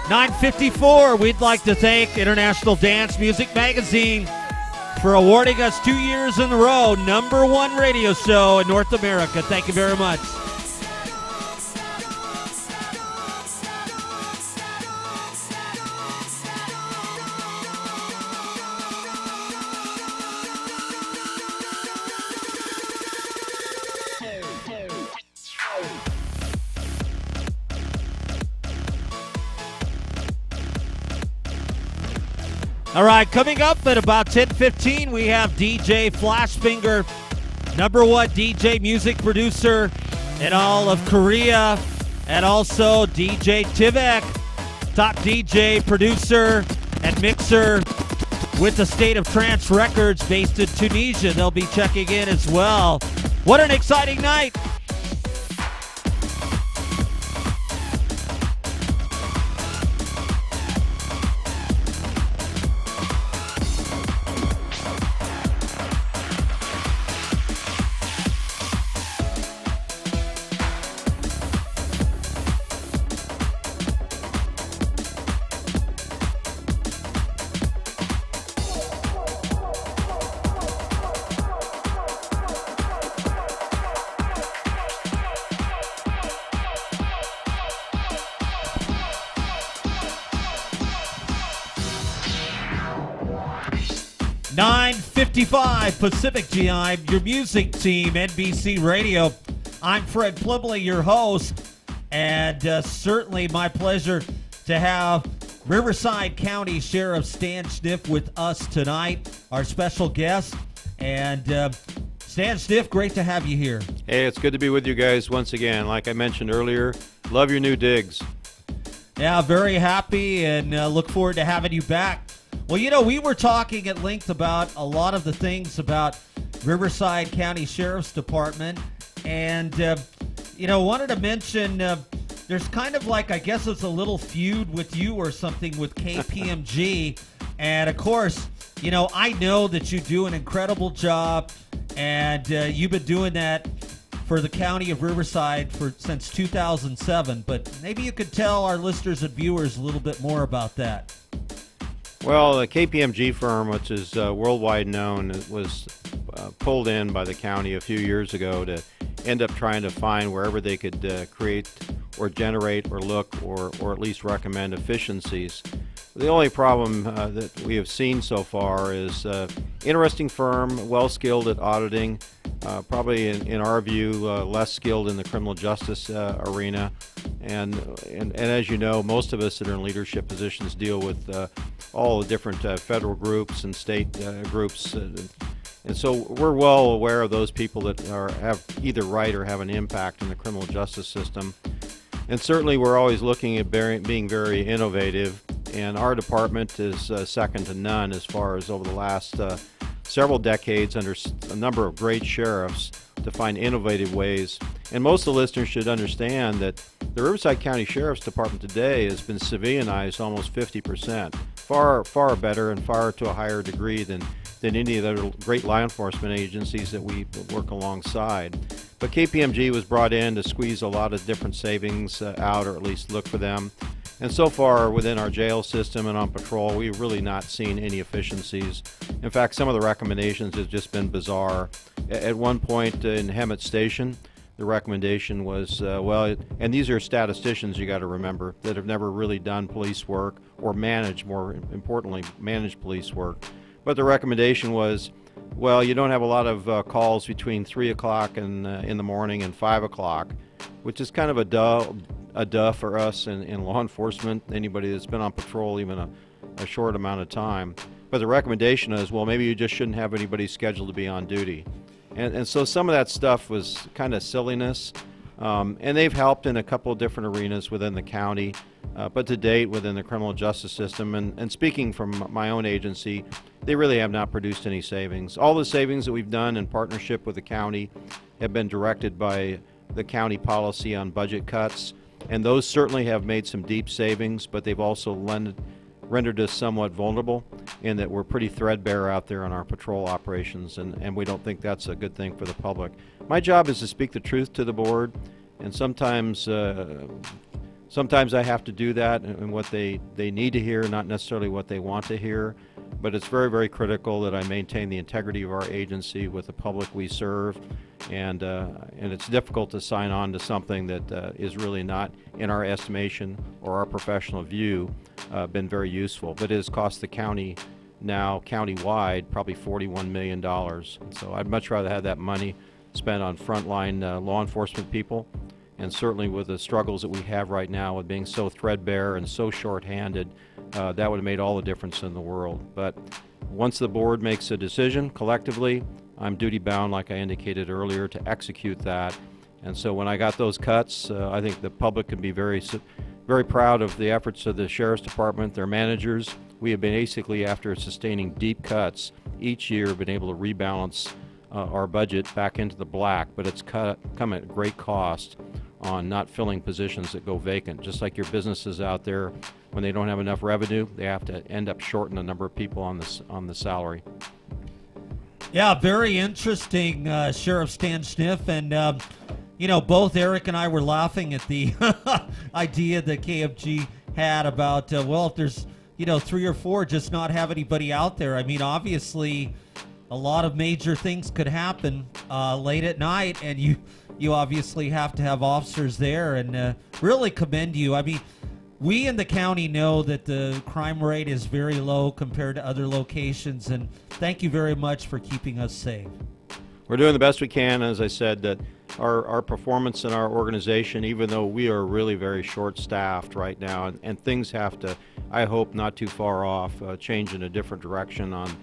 Speaker 4: .954, we'd like to thank International Dance Music Magazine for awarding us 2 years in a row #1 radio show in North America. Thank you very much. All right, coming up at about 10:15, we have DJ Flashfinger, #1 DJ music producer in all of Korea, and also DJ Tivek, top DJ, producer, and mixer with the State of Trance Records based in Tunisia. They'll be checking in as well. What an exciting night! Pacific GI, your music team, NBC Radio. I'm Fred Plumley, your host, and certainly my pleasure to have Riverside County Sheriff Stan Schniff with us tonight, our special guest. And Stan Schniff, great to have you here.
Speaker 6: Hey, it's good to be with you guys once again. Like I mentioned earlier, love your new digs.
Speaker 4: Yeah, very happy and look forward to having you back. Well, you know, we were talking at length about a lot of the things about Riverside County Sheriff's Department, and, you know, wanted to mention there's kind of like, I guess it's a little feud with you or something with KPMG, and, of course, you know, I know that you do an incredible job, and you've been doing that for the county of Riverside since 2007, but maybe you could tell our listeners and viewers a little bit more about that.
Speaker 6: Well, the KPMG firm, which is worldwide known, was pulled in by the county a few years ago to end up trying to find wherever they could create or generate or look or at least recommend efficiencies. The only problem that we have seen so far is interesting firm, well-skilled at auditing, probably in our view less skilled in the criminal justice arena. And as you know, most of us that are in leadership positions deal with all the different federal groups and state groups. And so we're well aware of those people that have either right or have an impact in the criminal justice system. And certainly we're always looking at being very innovative. And our department is second to none as far as over the last several decades under a number of great sheriffs to find innovative ways. And most of the listeners should understand that the Riverside County Sheriff's Department today has been civilianized almost 50%, far better and far to a higher degree than any of the other great law enforcement agencies that we work alongside. But KPMG was brought in to squeeze a lot of different savings out, or at least look for them. And so far within our jail system and on patrol, we've really not seen any efficiencies. In fact, some of the recommendations have just been bizarre. At one point in Hemet Station, the recommendation was, and these are statisticians, you got to remember, that have never really done police work or more importantly, managed police work. But the recommendation was, well, you don't have a lot of calls between 3 o'clock in the morning and 5 o'clock, which is kind of a duh for us in law enforcement, anybody that's been on patrol even a short amount of time. But the recommendation is, well, maybe you just shouldn't have anybody scheduled to be on duty. And so some of that stuff was kind of silliness. And they've helped in a couple of different arenas within the county, but to date within the criminal justice system, and speaking from my own agency, they really have not produced any savings. All the savings that we've done in partnership with the county have been directed by the county policy on budget cuts, and those certainly have made some deep savings, but they've also rendered us somewhat vulnerable in that we're pretty threadbare out there on our patrol operations, and we don't think that's a good thing for the public. My job is to speak the truth to the board, and sometimes I have to do that and what they need to hear, not necessarily what they want to hear. But it's very, very critical that I maintain the integrity of our agency with the public we serve, and it's difficult to sign on to something that is really not, in our estimation or our professional view, been very useful. But it has cost the county now, county-wide, probably $41 million. So I'd much rather have that money spent on frontline law enforcement people, and certainly with the struggles that we have right now with being so threadbare and so short-handed, that would have made all the difference in the world. But once the board makes a decision collectively, I'm duty-bound, like I indicated earlier, to execute that. And so when I got those cuts, I think the public can be very proud of the efforts of the Sheriff's Department, their managers. We have been basically, after sustaining deep cuts each year, been able to rebalance our budget back into the black, but it's come at great cost on not filling positions that go vacant. Just like your businesses out there, when they don't have enough revenue, they have to end up shorting the number of people on the salary.
Speaker 4: Yeah, very interesting, Sheriff Stan Schniff. And, you know, both Eric and I were laughing at the idea that KFG had about, well, if there's, you know, 3 or 4, just not have anybody out there. I mean, obviously, a lot of major things could happen late at night, and you obviously have to have officers there, and really commend you. I mean, we in the county know that the crime rate is very low compared to other locations, and thank you very much for keeping us safe.
Speaker 6: We're doing the best we can. As I said, that our performance in our organization, even though we are really very short-staffed right now, and things have to, I hope not too far off, change in a different direction on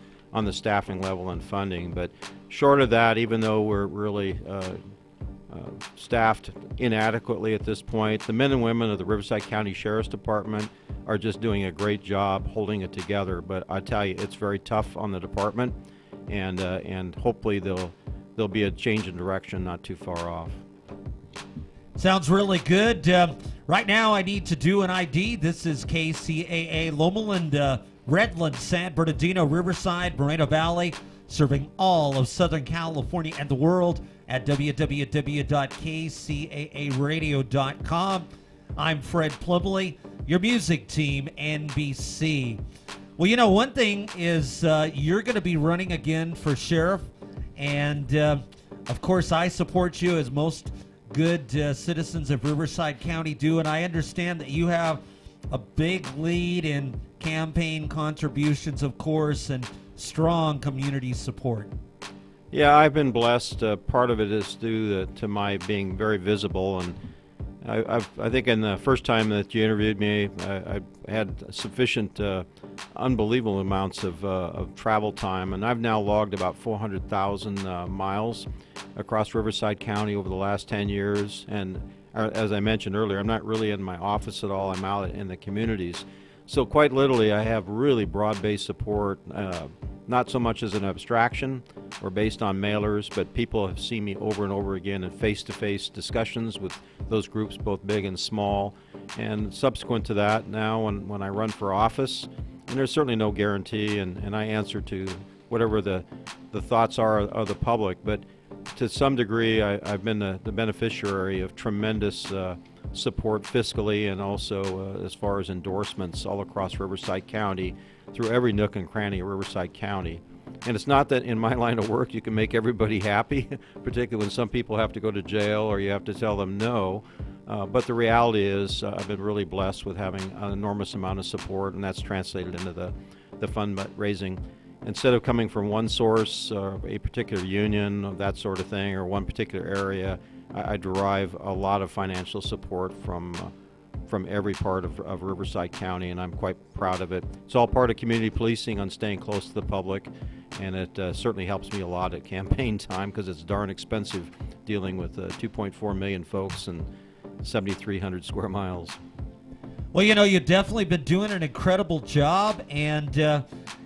Speaker 6: the staffing level and funding. But short of that, even though we're really staffed inadequately at this point, the men and women of the Riverside County Sheriff's Department are just doing a great job holding it together. But I tell you, it's very tough on the department, and hopefully there'll be a change in direction not too far off.
Speaker 4: Sounds really good. Right now I need to do an ID. This is KCAA Lomeland, Redland, San Bernardino, Riverside, Moreno Valley, serving all of Southern California and the world at www.kcaaradio.com. I'm Fred Plibley, your music team, NBC. Well, you know, one thing is you're going to be running again for sheriff, and of course I support you, as most good citizens of Riverside County do, and I understand that you have a big lead in campaign contributions, of course, and strong community support.
Speaker 6: Yeah, I've been blessed. Part of it is due to my being very visible, and I think in the first time that you interviewed me, I had sufficient, unbelievable amounts of travel time, and I've now logged about 400,000 miles across Riverside County over the last 10 years. And as I mentioned earlier, I'm not really in my office at all. I'm out in the communities. So quite literally, I have really broad-based support, not so much as an abstraction or based on mailers, but people have seen me over and over again in face-to-face discussions with those groups, both big and small. And subsequent to that, now when I run for office, and there's certainly no guarantee, and I answer to whatever the thoughts are of the public, but to some degree, I've been the beneficiary of tremendous support fiscally, and also as far as endorsements all across Riverside County, through every nook and cranny of Riverside County. And it's not that in my line of work you can make everybody happy, particularly when some people have to go to jail or you have to tell them no. But the reality is I've been really blessed with having an enormous amount of support, and that's translated into the fundraising. Instead of coming from one source, a particular union, that sort of thing, or one particular area, I derive a lot of financial support from every part of Riverside County, and I'm quite proud of it. It's all part of community policing on staying close to the public, and it certainly helps me a lot at campaign time, because it's darn expensive dealing with 2.4 million folks and 7,300 square miles.
Speaker 4: Well, you know, you've definitely been doing an incredible job, and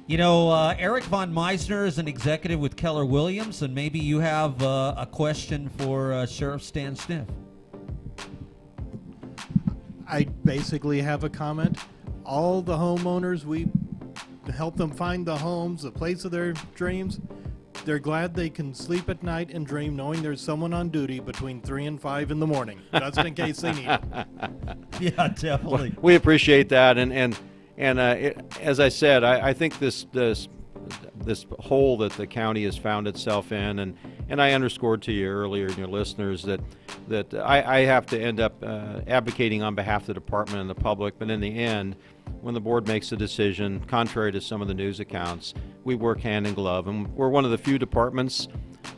Speaker 4: you know, Eric Von Meisner is an executive with Keller Williams, and maybe you have a question for Sheriff Stan Schniff.
Speaker 11: I basically have a comment. All the homeowners, we help them find the homes, the place of their dreams. They're glad they can sleep at night and dream knowing there's someone on duty between 3 and 5 in the morning, just in case they need it.
Speaker 4: Yeah, definitely.
Speaker 6: We appreciate that, and as I said, I think this hole that the county has found itself in, and I underscored to you earlier, and your listeners, that I have to end up advocating on behalf of the department and the public, but in the end, when the board makes a decision, contrary to some of the news accounts, we work hand in glove, and we're one of the few departments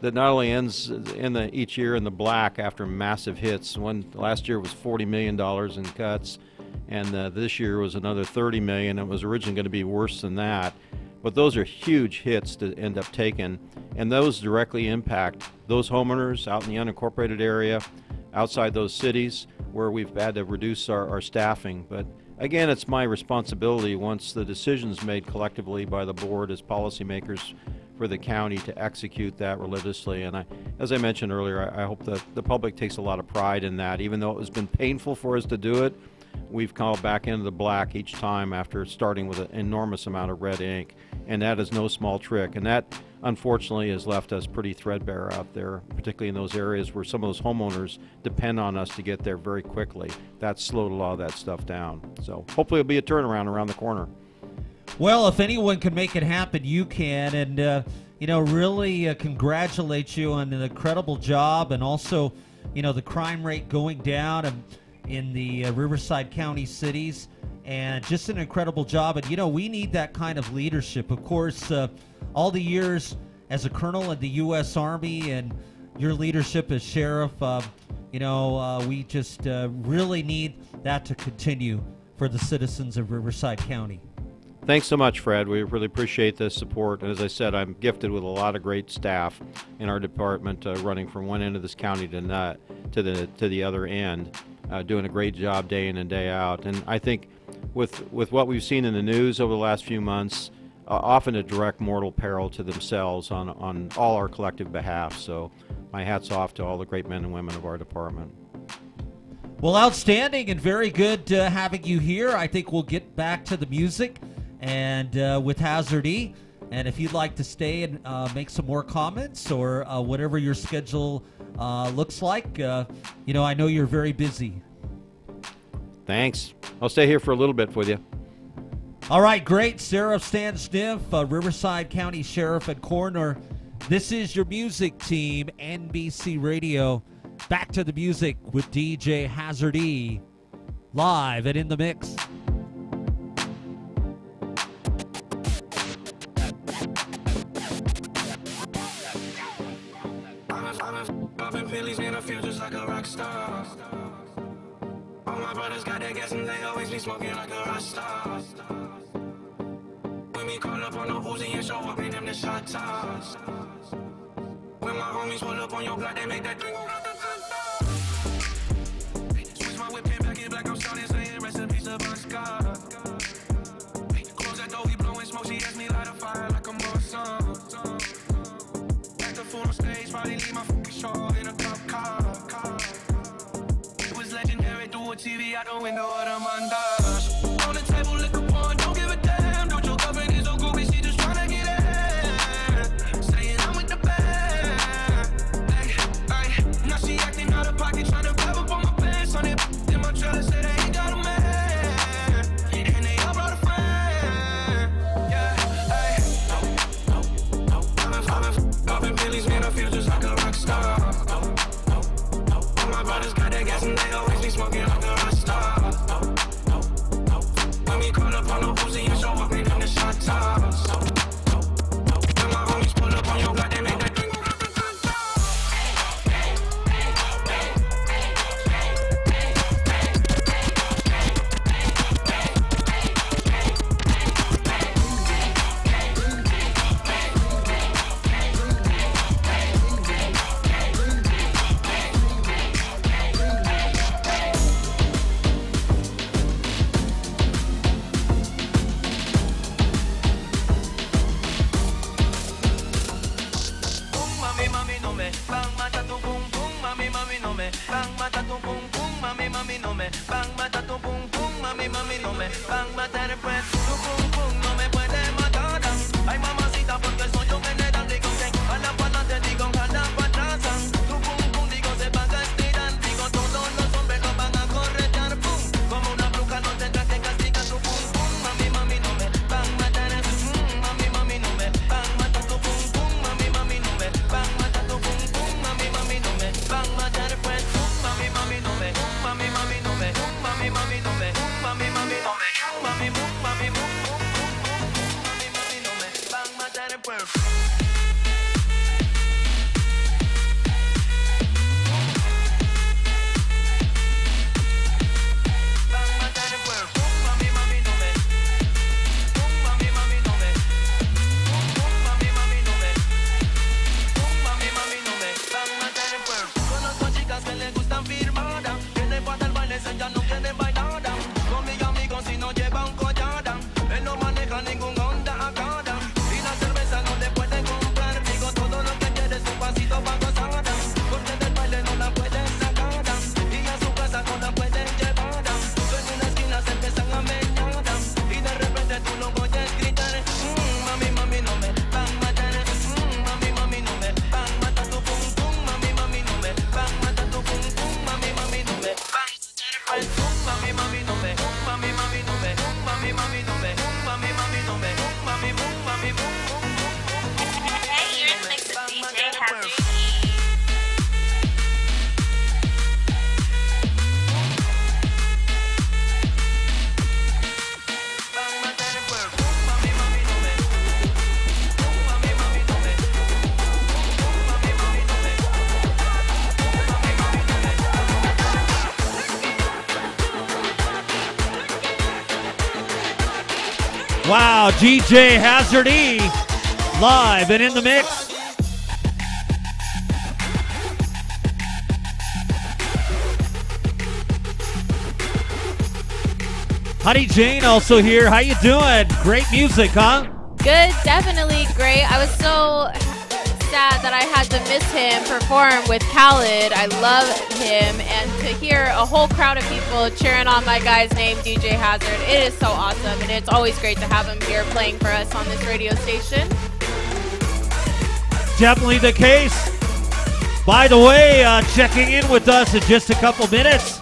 Speaker 6: that not only ends each year in the black after massive hits. Last year was $40 million in cuts, and this year was another $30 million. It was originally going to be worse than that. But those are huge hits to end up taking, and those directly impact those homeowners out in the unincorporated area, outside those cities where we've had to reduce our staffing. But again, it's my responsibility once the decision's made collectively by the board as policymakers for the county to execute that religiously. And as I mentioned earlier, I hope that the public takes a lot of pride in that. Even though it has been painful for us to do it, we've come back into the black each time after starting with an enormous amount of red ink. And that is no small trick. And that, unfortunately, has left us pretty threadbare out there, particularly in those areas where some of those homeowners depend on us to get there very quickly. That's slowed a lot of that stuff down. So hopefully it'll be a turnaround around the corner.
Speaker 4: Well, if anyone can make it happen, you can. And, really congratulate you on an incredible job, and also, the crime rate going down in the Riverside County cities, and just an incredible job. And, we need that kind of leadership. Of course, all the years as a colonel in the U.S. Army and your leadership as sheriff, we just really need that to continue for the citizens of Riverside County.
Speaker 6: Thanks so much, Fred. We really appreciate the support. And as I said, I'm gifted with a lot of great staff in our department, running from one end of this county to the other end, doing a great job day in and day out. And I think with what we've seen in the news over the last few months, often a direct mortal peril to themselves on all our collective behalf. So my hat's off to all the great men and women of our department.
Speaker 4: Well, outstanding and very good having you here. I think we'll get back to the music and with Hazard E. And if you'd like to stay and make some more comments or whatever your schedule looks like, I know you're very busy.
Speaker 6: Thanks. I'll stay here for a little bit with you.
Speaker 4: All right, great. Sheriff Stan Sniff, Riverside County Sheriff and Coroner. This is your music team, NBC Radio. Back to the music with DJ Hazard E, live and in the mix.
Speaker 12: Popping pillies, man, I feel just like a rock star. All my brothers got that gas and they always be smoking like a rock star. When we call up on the Uzi and show up in them the shot toss. When my homies pull up on your block, they make that drink. Switch my whip, pin back in black, I'm starting saying recipes of vodka. Close that door, we blowing smoke, she asked me light a fire like a Morrison. At the full on stage, probably leave my fucking show in a cop car. It was legendary, through a TV out the window of the Montage. On the table, liquor porn, don't give a damn. Don't your girlfriend is so groovy, she just tryna get in. Saying I'm with the band. Hey, now she acting out of pocket, tryna grab up on my pants. On it, in my trailer, say they ain't got a man. And they all brought a friend. Yeah, hey. Popping pillies, man, I feel just like a rock star. All my brothers got that gas and they always be smoking like a rock star. When we call up on the Uzi and show up in them the shot toss. When my homies pull up on your block, they make that drink. Bang mata tu pum pum, mami mami no me. Bang mata tu pum pum, mami mami no me. Bang mata tu pum pum, mami mami no me. Bang mata después tu pum pum no me puede matar. Ay mamacita porque soy yo que le dan digo que a la pata te digo jala pa' atrás. Tu pum pum digo se van a estirar, digo todos los hombres lo van a corretear pum. Como una bruja no tendrás que castigar tu pum pum, mami mami no me. Bang mata mami mami no me. Bang mata tu pum pum, mami mami no me. Bang mata tu pum pum, mami mami no me. Bang mata después mami mami no me. Mami mami no me. Mami mami no me. Mami mami no me. Mami mami
Speaker 4: Wow, DJ Hazard E live and in the mix. Honey Jane also here. How you doing? Great music, huh?
Speaker 10: Good, definitely great. I was so sad that I had to miss him perform with Khaled. I love him, and to hear a whole crowd of people cheering on my guy's name, DJ Hazard, it is so awesome, and it's always great to have him here playing for us on this radio station.
Speaker 4: Definitely the case. By the way, checking in with us in just a couple minutes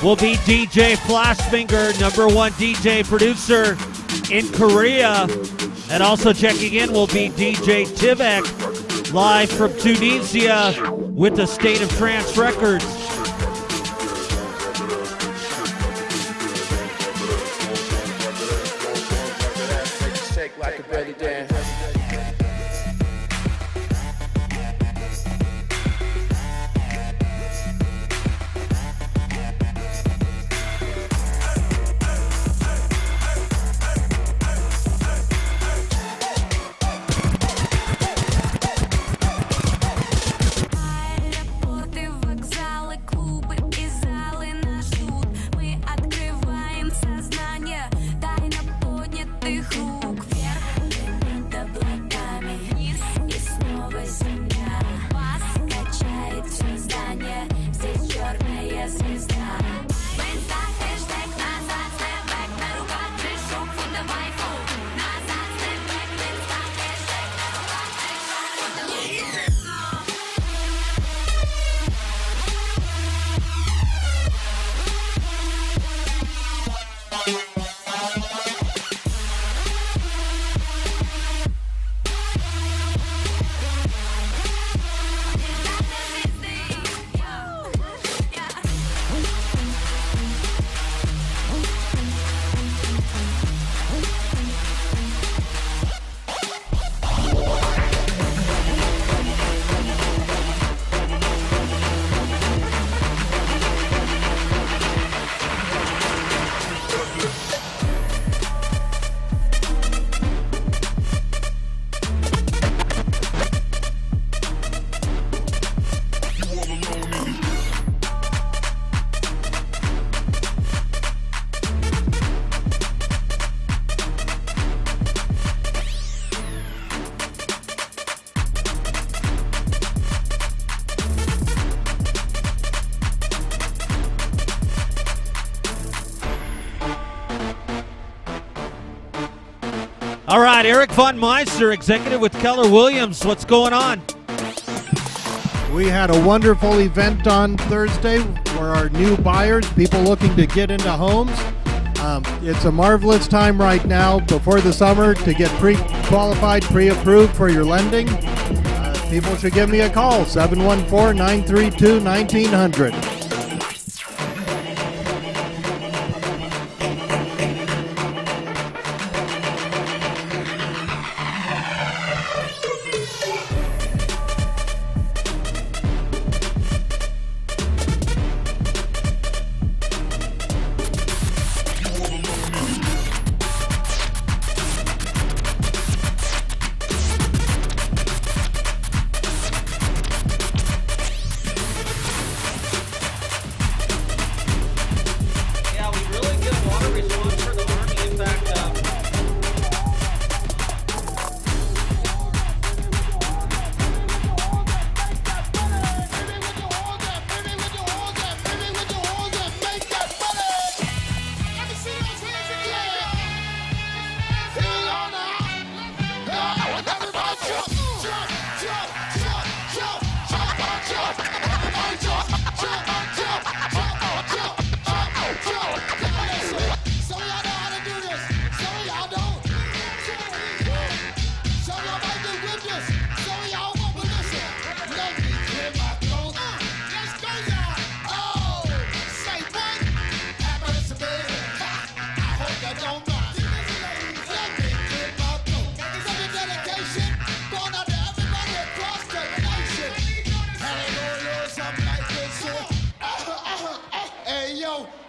Speaker 4: will be DJ Flashfinger, #1 DJ producer in Korea. And also checking in will be DJ Tivek, live from Tunisia with the State of Trance Records. All right, Eric Von Meister, executive with Keller Williams. What's going on?
Speaker 11: We had a wonderful event on Thursday for our new buyers, people looking to get into homes. It's a marvelous time right now before the summer to get pre-qualified, pre-approved for your lending. People should give me a call, 714-932-1900.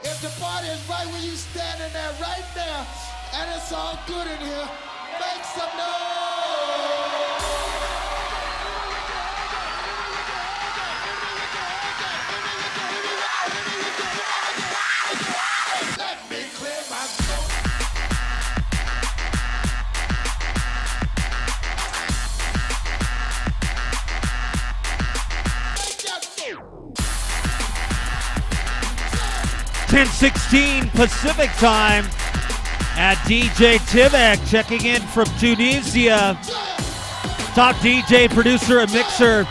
Speaker 8: If the party is right where you standing there, right there, And it's all good in here. Make some noise. Let me clear my throat.
Speaker 4: 10:16 Pacific time at DJ Tivek checking in from Tunisia. Top DJ, producer, and mixer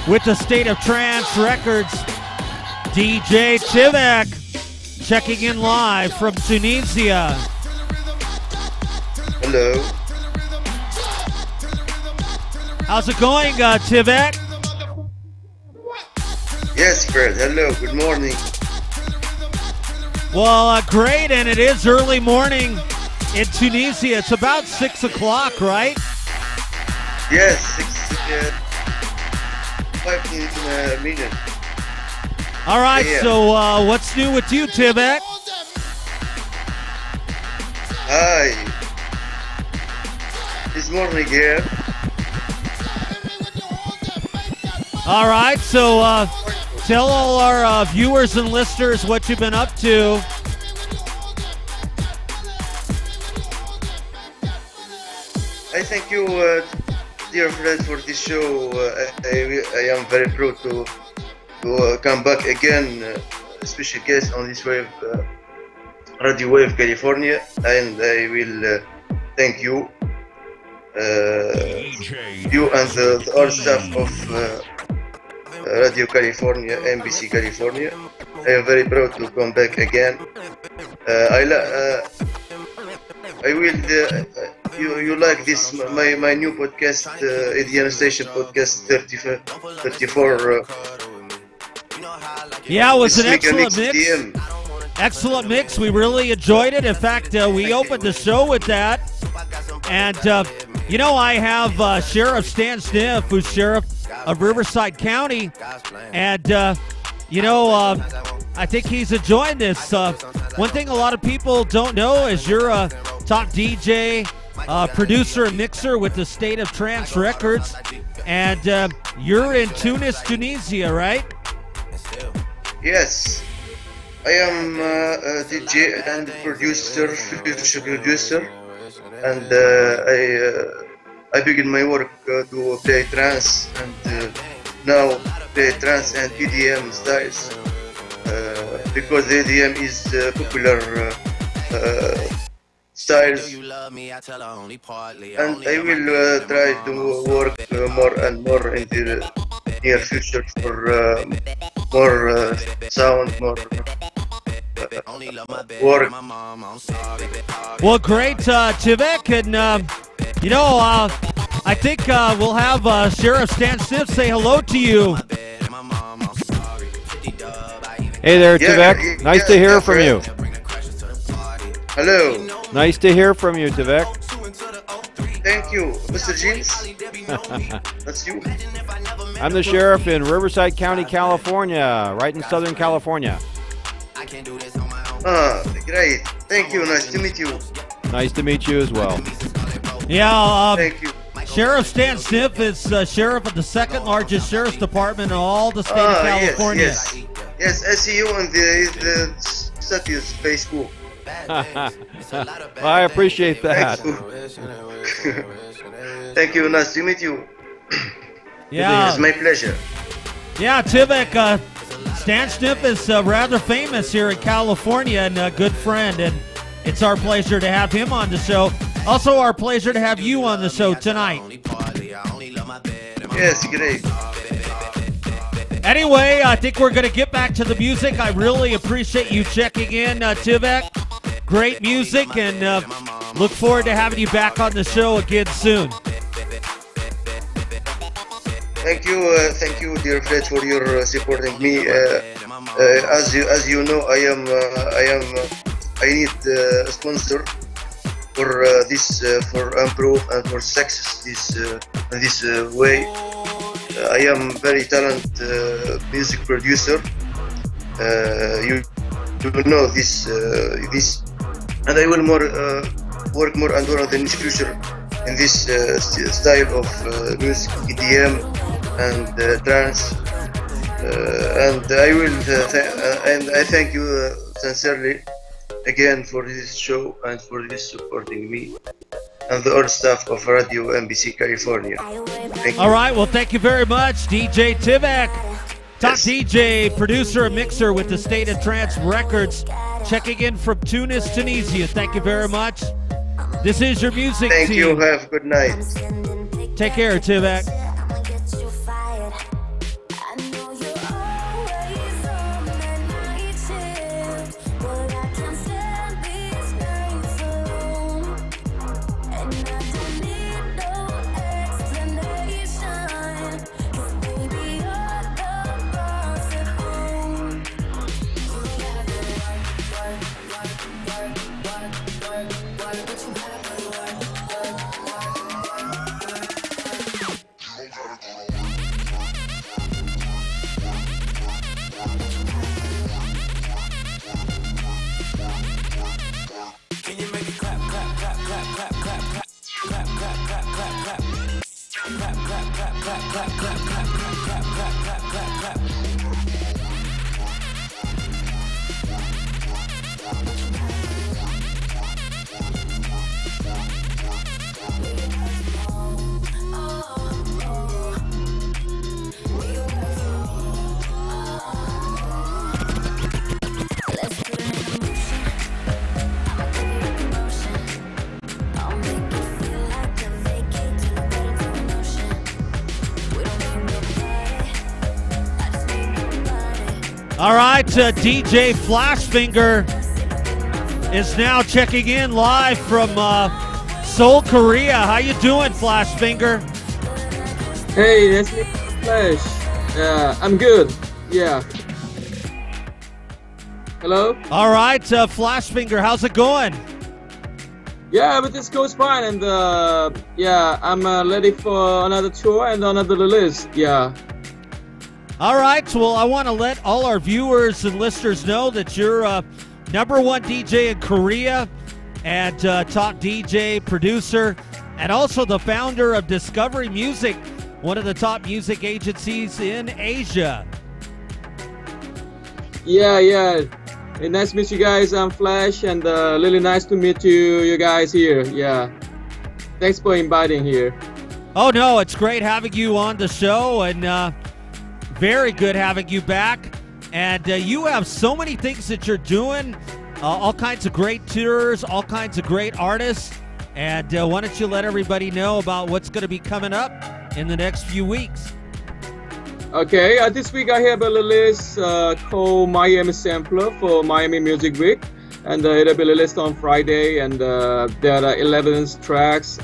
Speaker 4: with the State of Trance Records. DJ Tivek checking in live from Tunisia.
Speaker 13: Hello.
Speaker 4: How's it going, Tivek?
Speaker 13: Yes, Fred. Hello. Good morning.
Speaker 4: Well, great, and it is early morning in Tunisia. It's about 6 o'clock, right?
Speaker 13: Yes, 5 minutes.
Speaker 4: All right,
Speaker 13: Yeah.
Speaker 4: so what's new with you, Tivek?
Speaker 13: Hi. This morning here.
Speaker 4: All right, so tell all our viewers and listeners what you've been up to.
Speaker 13: I thank you, dear friend, for this show. I am very proud to come back again, special guest on this wave, Radio Wave California, and I will thank you, you and the all staff of Radio California, NBC California. I am very proud to come back again. I will. You like this my new podcast, Indiana Station Podcast 34.
Speaker 4: Yeah, it was an excellent
Speaker 13: mix.
Speaker 4: mix. Excellent mix. We really enjoyed it. In fact, we opened the show with that. And, you know, I have Sheriff Stan Sniff, who's Sheriff of Riverside County. And, you know, I think he's enjoying this. One thing a lot of people don't know is you're a top DJ, producer, and mixer with the State of Trance Records. And you're in Tunis, Tunisia, right?
Speaker 13: Yes, I am a DJ and producer, future producer, and I begin my work to play trance and now play trance and EDM styles because the EDM is popular styles, and I will try to work more and more in the near future for more sound, more work.
Speaker 4: Well, great, Tivek, and you know, I think we'll have Sheriff Stan Sniff say hello to you.
Speaker 6: Hey there, Tivek. Nice to hear from you.
Speaker 13: Hello.
Speaker 6: Nice to hear from you, Tivek.
Speaker 13: Thank you, Mr. Jeans. That's you.
Speaker 6: I'm the sheriff in Riverside County, California, right in Southern California.
Speaker 13: Great. Thank you. Nice to meet you.
Speaker 6: Nice to meet you as well.
Speaker 4: Yeah,
Speaker 13: thank you.
Speaker 4: Sheriff Stan Sniff is sheriff of the second largest sheriff's department in all the state of California.
Speaker 13: Yes, I see you on the status Facebook.
Speaker 6: Well, I appreciate that.
Speaker 13: Thank you. Nice to meet you.
Speaker 4: Yeah,
Speaker 13: it's my pleasure.
Speaker 4: Yeah, Tivek, Stan Sniff is rather famous here in California and a good friend, and it's our pleasure to have him on the show. Also, our pleasure to have you on the show tonight.
Speaker 13: Yes, great.
Speaker 4: Anyway, I think we're going to get back to the music. I really appreciate you checking in, Tivek. Great music, and look forward to having you back on the show again soon.
Speaker 13: Thank you, dear Fred, for your supporting me. As you know, I need a sponsor for this, for improve and for success this way. I am very talented music producer. You know this and I will work more and more in the future in this style of music, EDM and trance. And I will and I thank you sincerely again for this show and for this supporting me and the all staff of Radio NBC California. Thank you.
Speaker 4: All right, well, thank you very much, DJ Tivek. Top
Speaker 13: Yes.
Speaker 4: DJ, producer, and mixer with the State of Trance Records, checking in from Tunis, Tunisia. Thank you very much. This is your music
Speaker 13: Thank
Speaker 4: team.
Speaker 13: you. Have a good night.
Speaker 4: Take care, Tivek. All right, DJ Flashfinger is now checking in live from Seoul, Korea. How you doing, Flashfinger?
Speaker 14: Hey, that's me, Flash. I'm good. Yeah. Hello?
Speaker 4: All right, Flashfinger, how's it going?
Speaker 14: Yeah, but this goes fine, and yeah, I'm ready for another tour and another release. Yeah.
Speaker 4: All right, well, I want to let all our viewers and listeners know that you're #1 DJ in Korea and top DJ, producer, and also the founder of Discovery Music, one of the top music agencies in Asia.
Speaker 14: Yeah, yeah. Hey, nice to meet you guys. I'm Flash, and really nice to meet you guys here. Yeah. Thanks for inviting here.
Speaker 4: Oh, no, it's great having you on the show, and very good having you back. And you have so many things that you're doing, all kinds of great tours, all kinds of great artists. And why don't you let everybody know about what's going to be coming up in the next few weeks?
Speaker 14: Okay, this week I have a release called Miami Sampler for Miami Music Week, and it'll be released on Friday, and there are 11 tracks,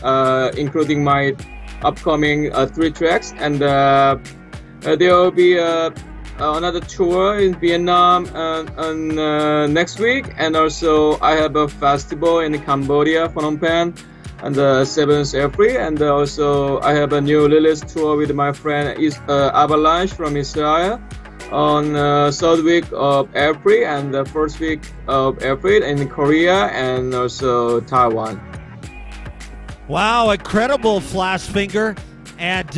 Speaker 14: including my upcoming 3 tracks, and there will be another tour in Vietnam next week, and also I have a festival in Cambodia, Phnom Penh, on the 7th April, and also I have a new release tour with my friend Avalanche from Israel on 3rd week of April and the 1st week of April in Korea and also Taiwan.
Speaker 4: Wow, incredible, Flashfinger. And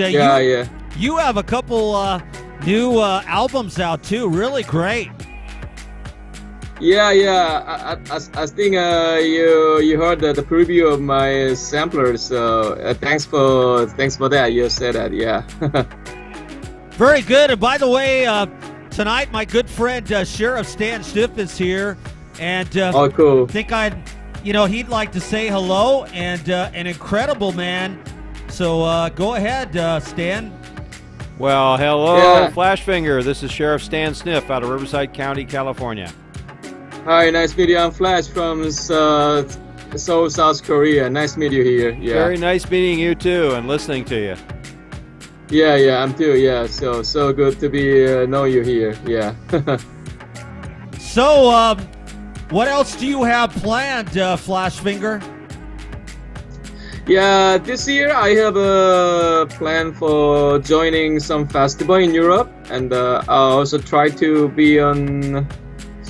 Speaker 4: you have a couple new albums out too, really great.
Speaker 14: Yeah, yeah. I think you heard the preview of my sampler, so thanks for that. You said that, yeah.
Speaker 4: Very good. And by the way, tonight my good friend Sheriff Stan Stiff is here, and
Speaker 14: oh, cool.
Speaker 4: Think he'd like to say hello, and an incredible man. So go ahead, Stan.
Speaker 6: Well, hello,
Speaker 14: Yeah.
Speaker 6: Flashfinger. This is Sheriff Stan Sniff out of Riverside County, California.
Speaker 14: Hi, nice to meet you. I'm Flash from Seoul, South Korea. Nice to meet you here. Yeah.
Speaker 6: Very nice meeting you too and listening to you.
Speaker 14: Yeah, yeah, I'm too. Yeah, so good to be know you here. Yeah.
Speaker 4: So, what else do you have planned, Flashfinger?
Speaker 14: Yeah, this year I have a plan for joining some festival in Europe, and I also try to be on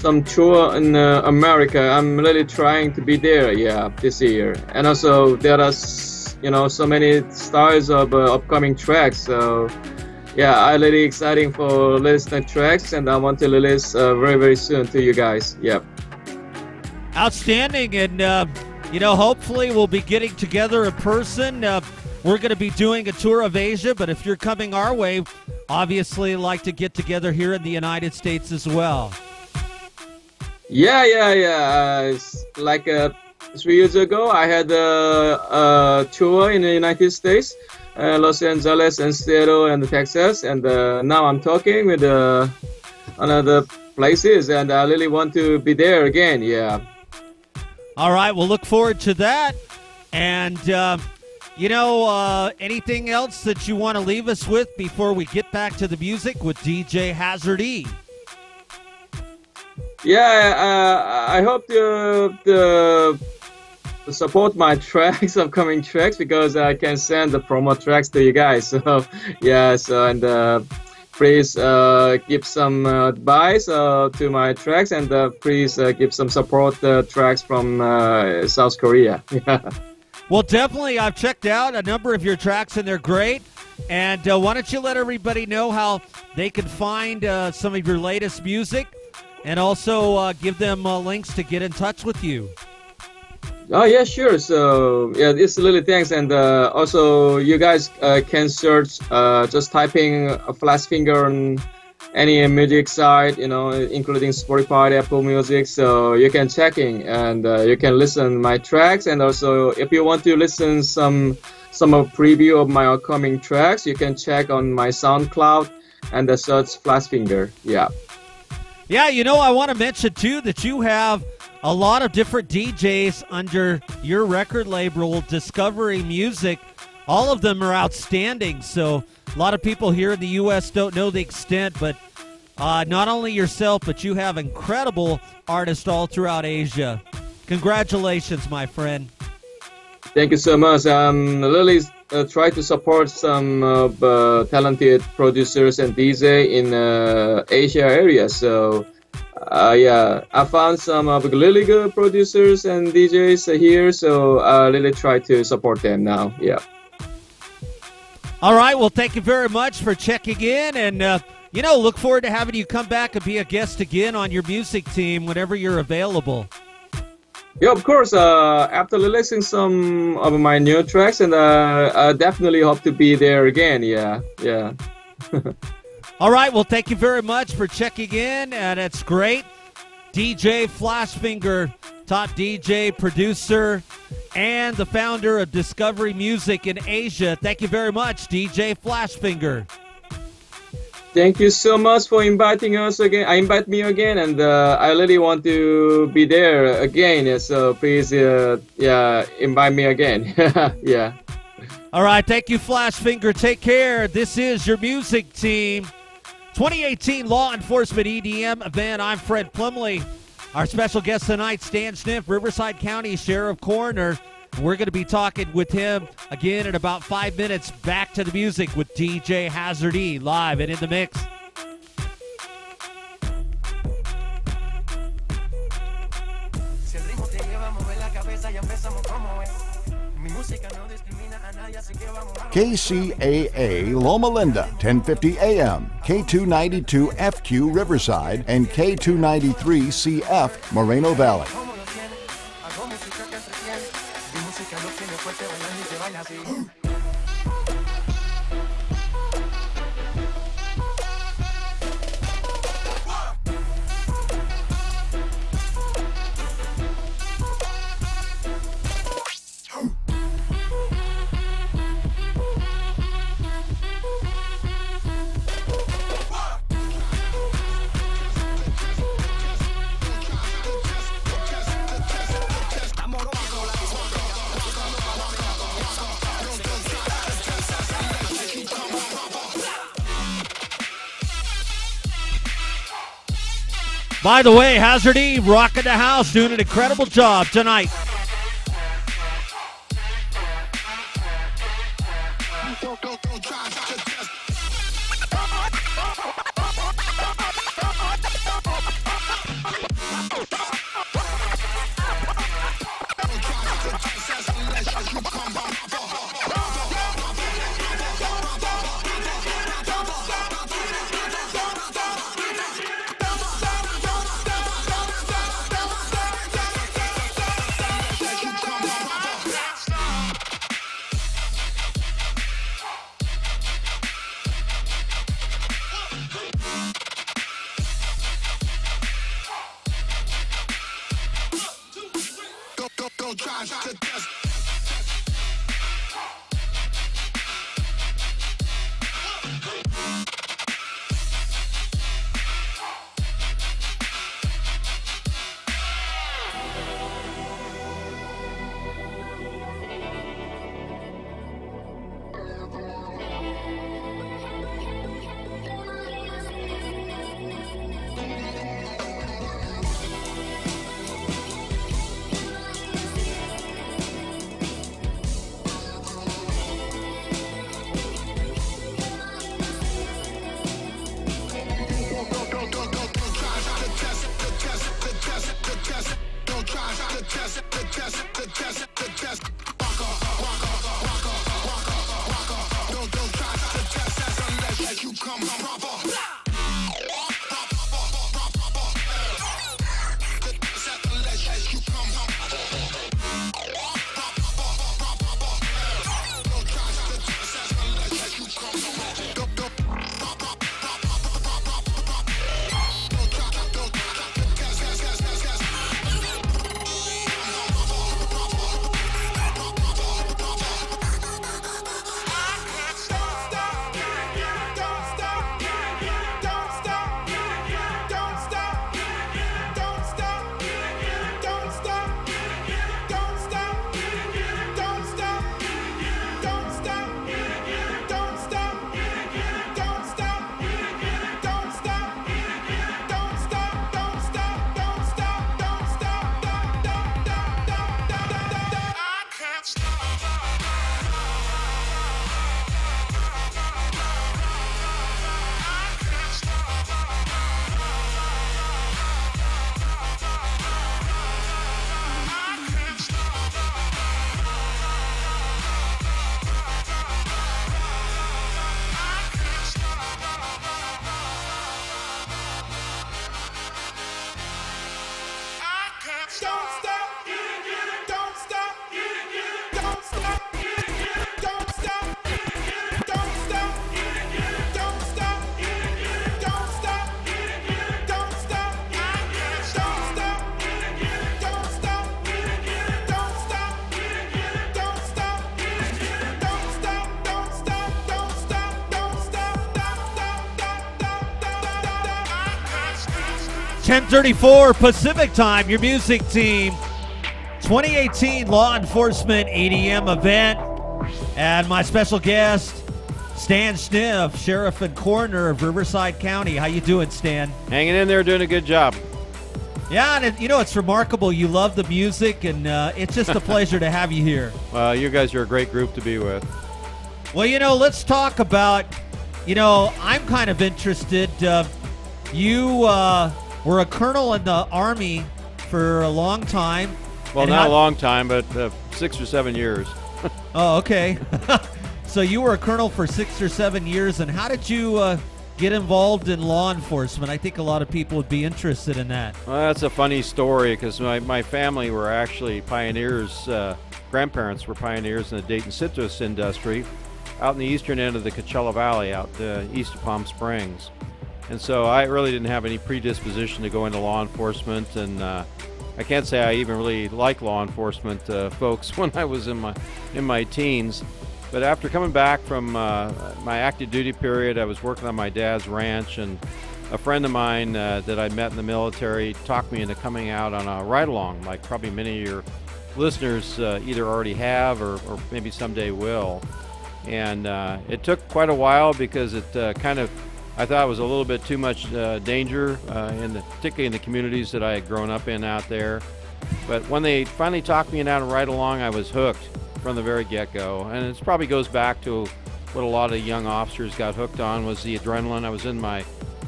Speaker 14: some tour in America. I'm really trying to be there, yeah, this year. And also there are, so many styles of upcoming tracks. So yeah, I'm really exciting for listening tracks, and I want to release very, very soon to you guys. Yep.
Speaker 4: Outstanding, and hopefully we'll be getting together in person. We're going to be doing a tour of Asia, but if you're coming our way, obviously like to get together here in the United States as well.
Speaker 14: Yeah. It's like 3 years ago, I had a tour in the United States, Los Angeles and Seattle and Texas, and now I'm talking with another places, and I really want to be there again. Yeah.
Speaker 4: All right, we'll look forward to that. And, anything else that you want to leave us with before we get back to the music with DJ Hazard E?
Speaker 14: Yeah, I hope to support my tracks, upcoming tracks, because I can send the promo tracks to you guys. So, yeah, please give some advice to my tracks, and please give some support tracks from South Korea.
Speaker 4: Well, definitely. I've checked out a number of your tracks, and they're great. And why don't you let everybody know how they can find some of your latest music, and also give them links to get in touch with you.
Speaker 14: Oh, yeah, sure. So, yeah, it's really thanks. And also, you guys can search just typing a Flash Finger on any music site, including Spotify, Apple Music. So you can check in, and you can listen my tracks. And also, if you want to listen some of preview of my upcoming tracks, you can check on my SoundCloud and search Flash Finger. Yeah.
Speaker 4: Yeah, I want to mention, too, that you have a lot of different DJs under your record label, Discovery Music. All of them are outstanding. So a lot of people here in the U.S. don't know the extent, but not only yourself, but you have incredible artists all throughout Asia. Congratulations, my friend.
Speaker 14: Thank you so much. Really try to support some talented producers and DJ in Asia area. So yeah, I found some really good producers and DJs here, so I really try to support them now. Yeah.
Speaker 4: All right. Well, thank you very much for checking in, and look forward to having you come back and be a guest again on your music team whenever you're available.
Speaker 14: Yeah, of course. After releasing some of my new tracks, and I definitely hope to be there again. Yeah.
Speaker 4: All right. Well, thank you very much for checking in, and it's great. DJ Flashfinger, top DJ, producer, and the founder of Discovery Music in Asia. Thank you very much, DJ Flashfinger.
Speaker 14: Thank you so much for inviting us again. Invite me again, and I really want to be there again. So please, invite me again. Yeah.
Speaker 4: All right. Thank you, Flashfinger. Take care. This is your music team. 2018 Law Enforcement EDM event. I'm Fred Plumley. Our special guest tonight, Stan Schniff, Riverside County Sheriff Coroner. We're going to be talking with him again in about 5 minutes. Back to the music with DJ Hazard E, live and in the mix.
Speaker 15: KCAA Loma Linda, 1050 AM, K292 FQ Riverside, and K293 CF Moreno Valley.
Speaker 4: By the way, Hazard E rocking the house, doing an incredible job tonight.
Speaker 3: Don't try to test.
Speaker 4: .10:34 Pacific Time, your music team. 2018 Law Enforcement EDM event. And my special guest, Stan Schniff, Sheriff and Coroner of Riverside County. How you doing, Stan?
Speaker 6: Hanging in there, doing a good job.
Speaker 4: Yeah, and it's remarkable. You love the music, and it's just a pleasure to have you here.
Speaker 6: Well, you guys are a great group to be with.
Speaker 4: Well, let's talk about, I'm kind of interested. You were a colonel in the Army for a long time.
Speaker 6: Well, not a long time, but 6 or 7 years.
Speaker 4: Oh, okay. So you were a colonel for 6 or 7 years, and how did you get involved in law enforcement? I think a lot of people would be interested in that.
Speaker 6: Well, that's a funny story because my family were actually pioneers. Grandparents were pioneers in the Dayton citrus industry out in the eastern end of the Coachella Valley, out east of Palm Springs. And so I really didn't have any predisposition to go into law enforcement, and I can't say I even really liked law enforcement folks when I was in my teens. But after coming back from my active duty period, I was working on my dad's ranch, and a friend of mine that I met in the military talked me into coming out on a ride-along, like probably many of your listeners either already have or maybe someday will. And it took quite a while because it I thought it was a little bit too much danger, particularly in the communities that I had grown up in out there. But when they finally talked me out and ride along, I was hooked from the very get-go. And it probably goes back to what a lot of young officers got hooked on was the adrenaline. I was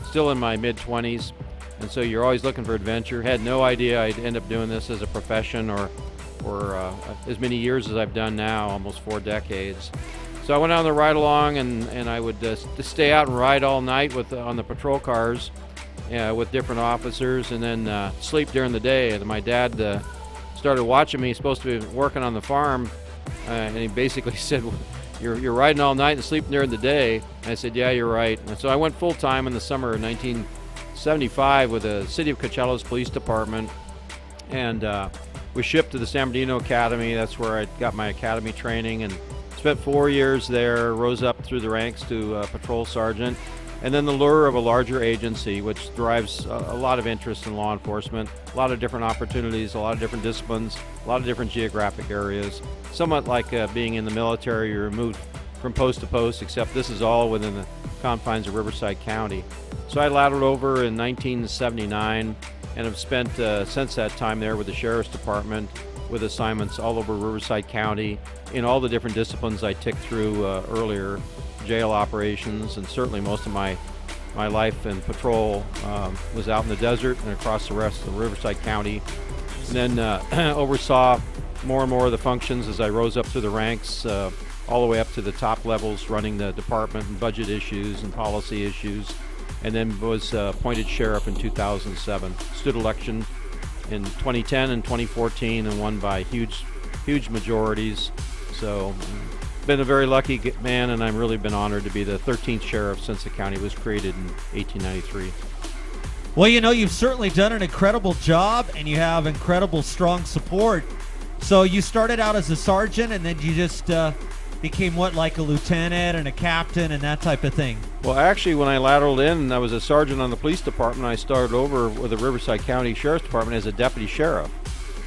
Speaker 6: still in my mid-20s, and so you're always looking for adventure. Had no idea I'd end up doing this as a profession or for as many years as I've done now, almost 4 decades. So I went on the ride along, and I would just stay out and ride all night on the patrol cars with different officers, and then sleep during the day. And my dad started watching me. He's supposed to be working on the farm, and he basically said, You're riding all night and sleeping during the day. And I said, yeah, you're right. And so I went full-time in the summer of 1975 with the City of Coachella Police Department, and was shipped to the San Bernardino Academy. That's where I got my academy training, and spent 4 years there, rose up through the ranks to patrol sergeant, and then the lure of a larger agency, which drives a lot of interest in law enforcement, a lot of different opportunities, a lot of different disciplines, a lot of different geographic areas. Somewhat like being in the military, you're moved from post to post, except this is all within the confines of Riverside County. So I latered over in 1979 and have spent since that time there with the Sheriff's Department, with assignments all over Riverside County in all the different disciplines I ticked through earlier, jail operations, and certainly most of my life in patrol was out in the desert and across the rest of Riverside County. And then oversaw more and more of the functions as I rose up through the ranks, all the way up to the top levels, running the department and budget issues and policy issues, and then was appointed sheriff in 2007. Stood election in 2010 and 2014 and won by huge majorities. So been a very lucky man, and I've really been honored to be the 13th sheriff since the county was created in 1893.
Speaker 4: Well, you know, you've certainly done an incredible job, and you have incredible strong support. So you started out as a sergeant, and then you just became what, like a lieutenant and a captain and that type of thing?
Speaker 6: Well, actually, when I lateraled in and I was a sergeant on the police department, I started over with the Riverside County Sheriff's Department as a deputy sheriff.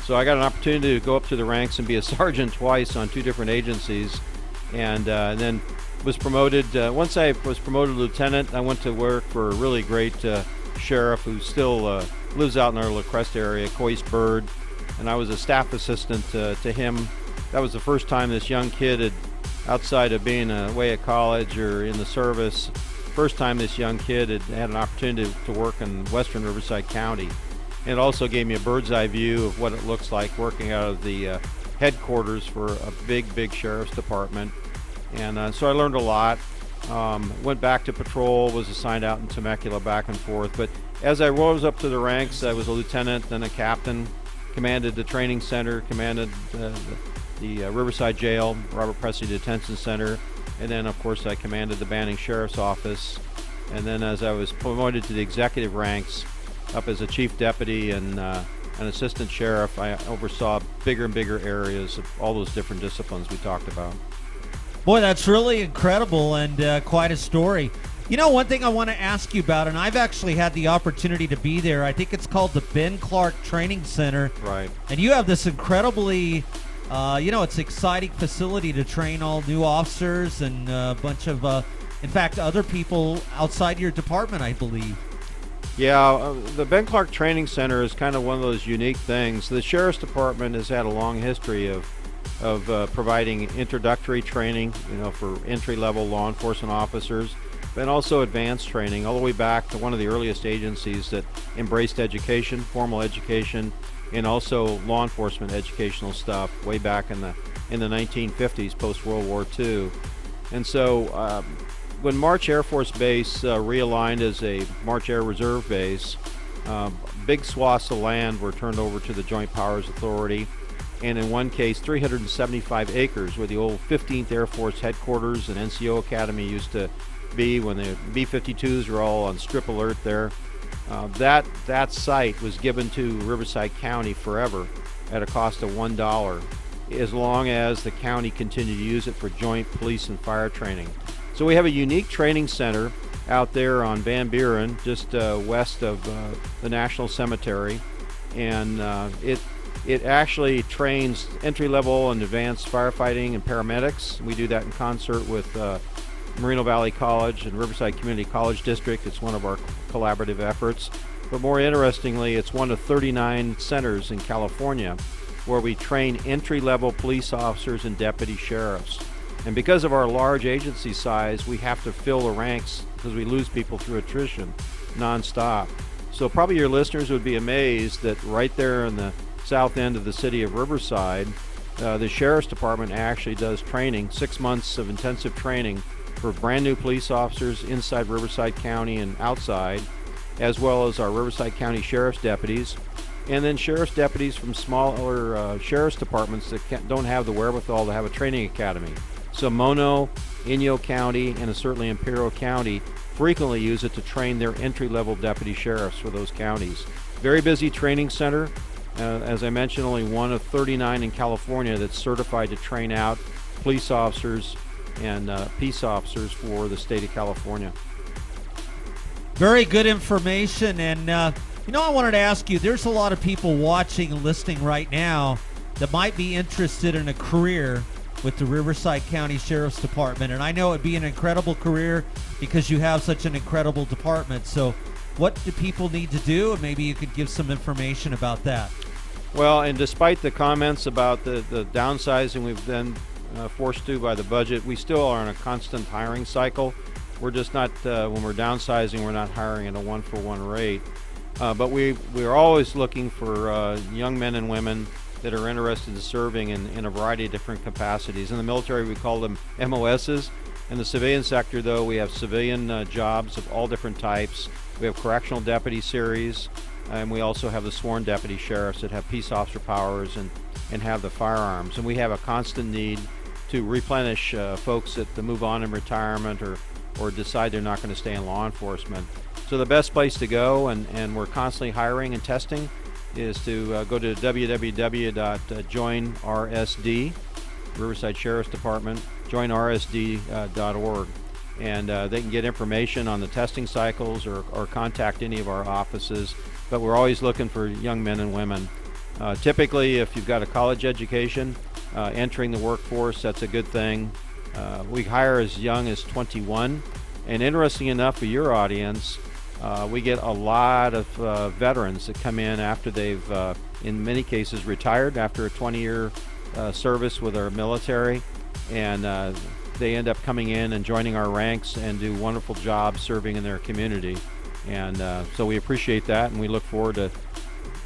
Speaker 6: So I got an opportunity to go up to the ranks and be a sergeant twice on 2 different agencies, and then was promoted. Once I was promoted to lieutenant, I went to work for a really great sheriff who still lives out in our La Crest area, Coyce Bird, and I was a staff assistant to him. That was the first time this young kid had, outside of being away at college or in the service, first time this young kid had an opportunity to work in western Riverside County. And it also gave me a bird's eye view of what it looks like working out of the headquarters for a big sheriff's department. And so I learned a lot. Went back to patrol, was assigned out in Temecula, back and forth. But as I rose up to the ranks, I was a lieutenant, then a captain, commanded the training center, commanded the Riverside Jail, Robert Presley Detention Center, and then of course I commanded the Banning Sheriff's Office. And then as I was promoted to the executive ranks, up as a chief deputy and an assistant sheriff, I oversaw bigger and bigger areas of all those different disciplines we talked about.
Speaker 4: Boy, that's really incredible and quite a story. You know, one thing I want to ask you about, and I've actually had the opportunity to be there, I think it's called the Ben Clark Training Center.
Speaker 6: Right.
Speaker 4: And you have this incredibly, it's an exciting facility to train all new officers and a bunch of, in fact, other people outside your department, I believe.
Speaker 6: Yeah, the Ben Clark Training Center is kind of one of those unique things. The Sheriff's Department has had a long history of providing introductory training, for entry-level law enforcement officers, but also advanced training, all the way back to one of the earliest agencies that embraced education, formal education, and also law enforcement educational stuff way back in the 1950s, post-World War II. And so when March Air Force Base realigned as a March Air Reserve Base, big swaths of land were turned over to the Joint Powers Authority, and in one case 375 acres where the old 15th Air Force headquarters and NCO Academy used to be when the B-52s were all on strip alert there. That site was given to Riverside County forever at a cost of $1, as long as the county continued to use it for joint police and fire training. So we have a unique training center out there on Van Buren, just west of the National Cemetery, and it actually trains entry-level and advanced firefighting and paramedics. We do that in concert with Moreno Valley College and Riverside Community College District. It's one of our collaborative efforts. But more interestingly, it's one of 39 centers in California where we train entry-level police officers and deputy sheriffs. And because of our large agency size, we have to fill the ranks because we lose people through attrition nonstop. So probably your listeners would be amazed that right there in the south end of the city of Riverside, the Sheriff's Department actually does training, 6 months of intensive training for brand new police officers inside Riverside County and outside, as well as our Riverside County Sheriff's deputies, and then Sheriff's deputies from smaller Sheriff's Departments that don't have the wherewithal to have a training academy. So Mono, Inyo County, and certainly Imperial County frequently use it to train their entry-level deputy sheriffs for those counties. Very busy training center. As I mentioned, only one of 39 in California that's certified to train out police officers and peace officers for the state of California.
Speaker 4: Very good information. And, I wanted to ask you, there's a lot of people watching and listening right now that might be interested in a career with the Riverside County Sheriff's Department. And I know it'd be an incredible career because you have such an incredible department. So what do people need to do? And maybe you could give some information about that.
Speaker 6: Well, and despite the comments about the downsizing we've been forced to by the budget, we still are in a constant hiring cycle. We're just not, when we're downsizing, we're not hiring at a one-for-one rate. But we're always looking for young men and women that are interested in serving in a variety of different capacities. In the military, we call them MOSs. In the civilian sector, though, we have civilian jobs of all different types. We have correctional deputy series, and we also have the sworn deputy sheriffs that have peace officer powers and have the firearms. And we have a constant need to replenish folks that move on in retirement or decide they're not going to stay in law enforcement. So the best place to go, and we're constantly hiring and testing, is to go to www.joinrsd, Riverside Sheriff's Department, joinrsd.org, and they can get information on the testing cycles or contact any of our offices. But we're always looking for young men and women. Typically, if you've got a college education, entering the workforce, that's a good thing. We hire as young as 21, and interesting enough for your audience, we get a lot of veterans that come in after they've, in many cases, retired after a 20-year service with our military, and they end up coming in and joining our ranks and do wonderful jobs serving in their community. And so we appreciate that, and we look forward to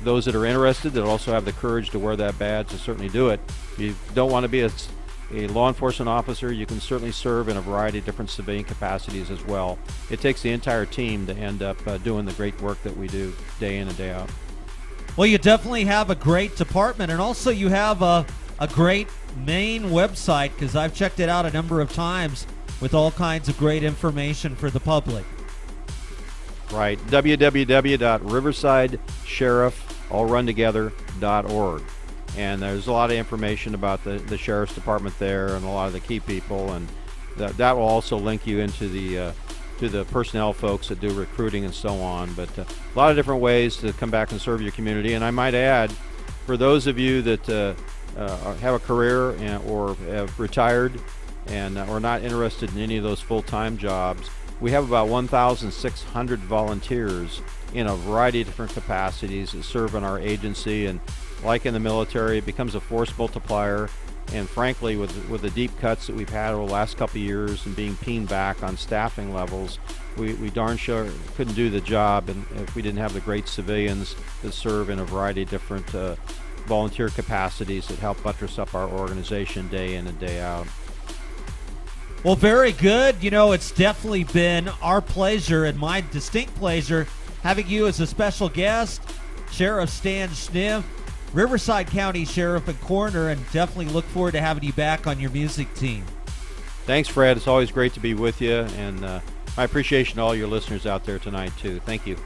Speaker 6: those that are interested that also have the courage to wear that badge to certainly do it. If you don't want to be a law enforcement officer, you can certainly serve in a variety of different civilian capacities as well. It takes the entire team to end up doing the great work that we do day in and day out.
Speaker 4: Well, you definitely have a great department, and also you have a great main website, because I've checked it out a number of times with all kinds of great information for the public.
Speaker 6: Right, www.riversidesheriff.org. And there's a lot of information about the Sheriff's Department there and a lot of the key people, and that will also link you into the to the personnel folks that do recruiting and so on. But a lot of different ways to come back and serve your community. And I might add, for those of you that have a career or have retired and are not interested in any of those full-time jobs, we have about 1,600 volunteers in a variety of different capacities that serve in our agency. And like in the military, it becomes a force multiplier. And frankly, with the deep cuts that we've had over the last couple of years and being peened back on staffing levels, we darn sure couldn't do the job and if we didn't have the great civilians that serve in a variety of different volunteer capacities that help buttress up our organization day in and day out.
Speaker 4: Well, very good. You know, it's definitely been our pleasure and my distinct pleasure having you as a special guest, Sheriff Stan Schniff, Riverside County Sheriff and Coroner, and definitely look forward to having you back on your music team.
Speaker 6: Thanks, Fred. It's always great to be with you, and my appreciation to all your listeners out there tonight, too. Thank you.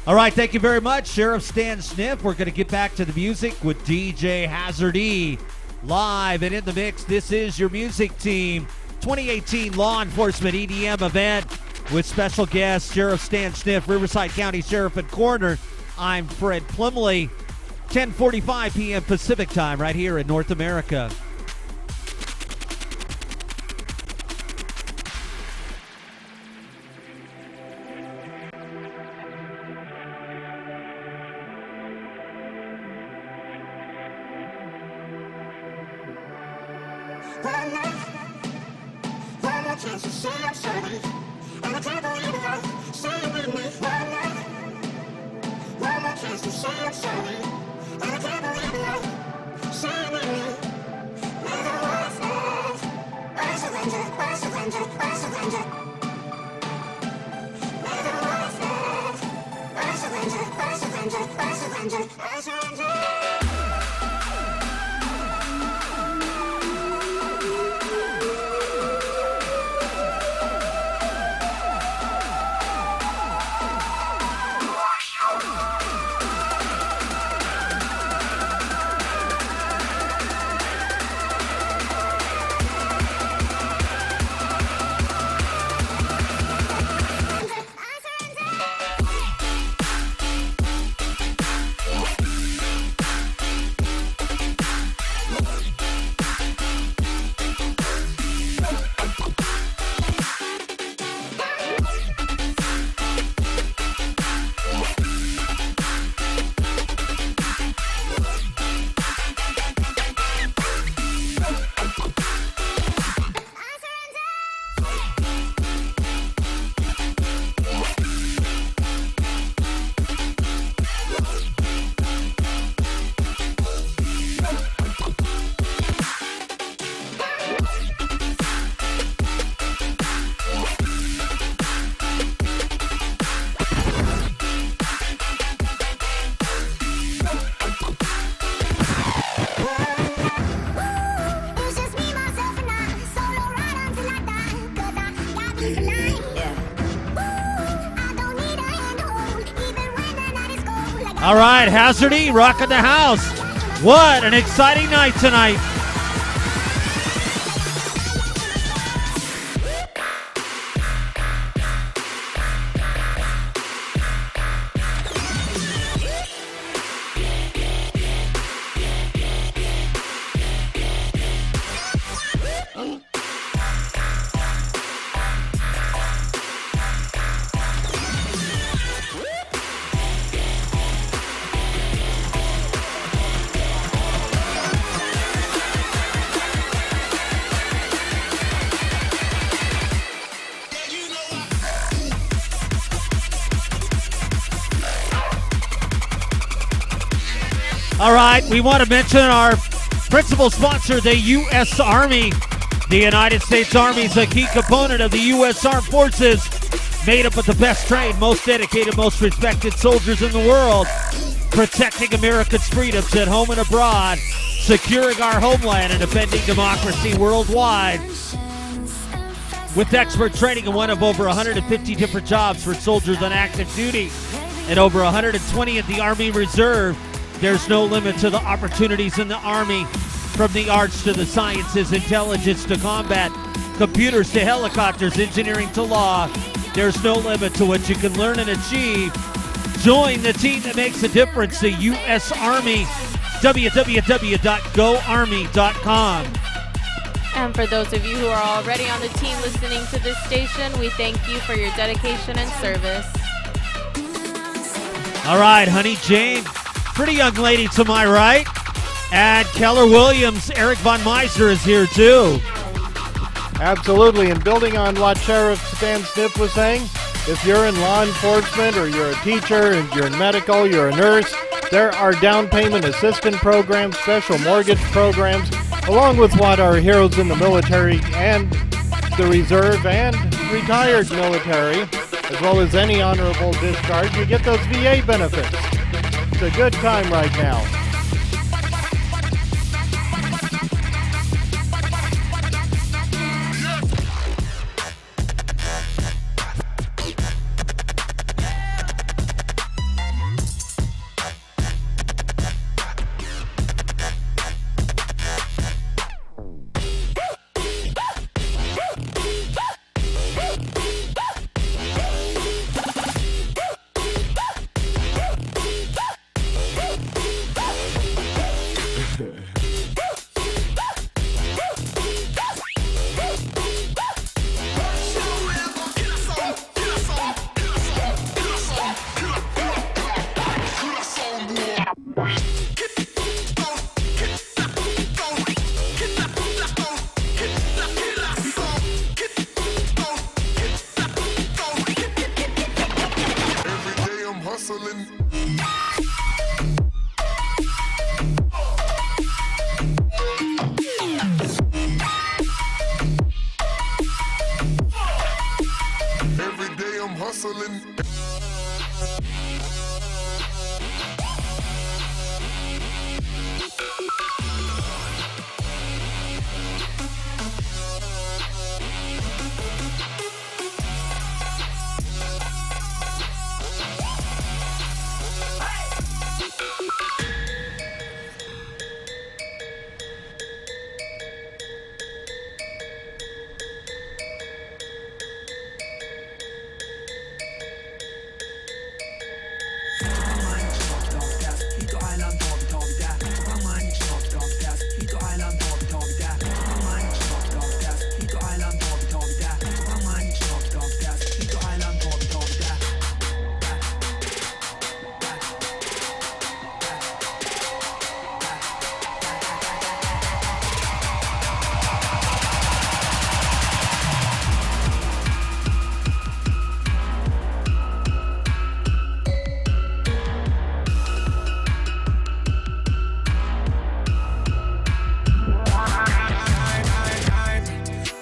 Speaker 4: All right, thank you very much, Sheriff Stan Schniff. We're going to get back to the music with DJ Hazard E. Live and in the mix, this is your music team 2018 Law Enforcement EDM event with special guest Sheriff Stan Schniff, Riverside County Sheriff and Coroner. I'm Fred Plumley. 10:45 p.m. Pacific time right here in North America.
Speaker 8: One more chance to say I'm sorry, and I can't believe it all. Say it with me. One more chance to say I'm sorry.
Speaker 4: All right, Hazardy, rocking the house. What an exciting night tonight. All right, we want to mention our principal sponsor, the U.S. Army. The United States Army is a key component of the U.S. Armed Forces, made up of the best trained, most dedicated, most respected soldiers in the world, protecting America's freedoms at home and abroad, securing our homeland and defending democracy worldwide. With expert training in one of over 150 different jobs for soldiers on active duty and over 120 at the Army Reserve, there's no limit to the opportunities in the Army. From the arts to the sciences, intelligence to combat, computers to helicopters, engineering to law, there's no limit to what you can learn and achieve. Join the team that makes a difference, the U.S. Army. www.goarmy.com.
Speaker 10: And for those of you who are already on the team listening to this station, we thank you for your dedication and service.
Speaker 4: All right, Honey Jane, pretty young lady to my right. And Keller Williams, Eric Von Meiser is here too.
Speaker 11: Absolutely, and building on what Sheriff Stan Sniff was saying, if you're in law enforcement or you're a teacher, and you're in medical, you're a nurse, there are down payment assistance programs, special mortgage programs, along with what our heroes in the military and the reserve and retired military, as well as any honorable discharge, you get those VA benefits. It's a good time right now.
Speaker 3: hustling.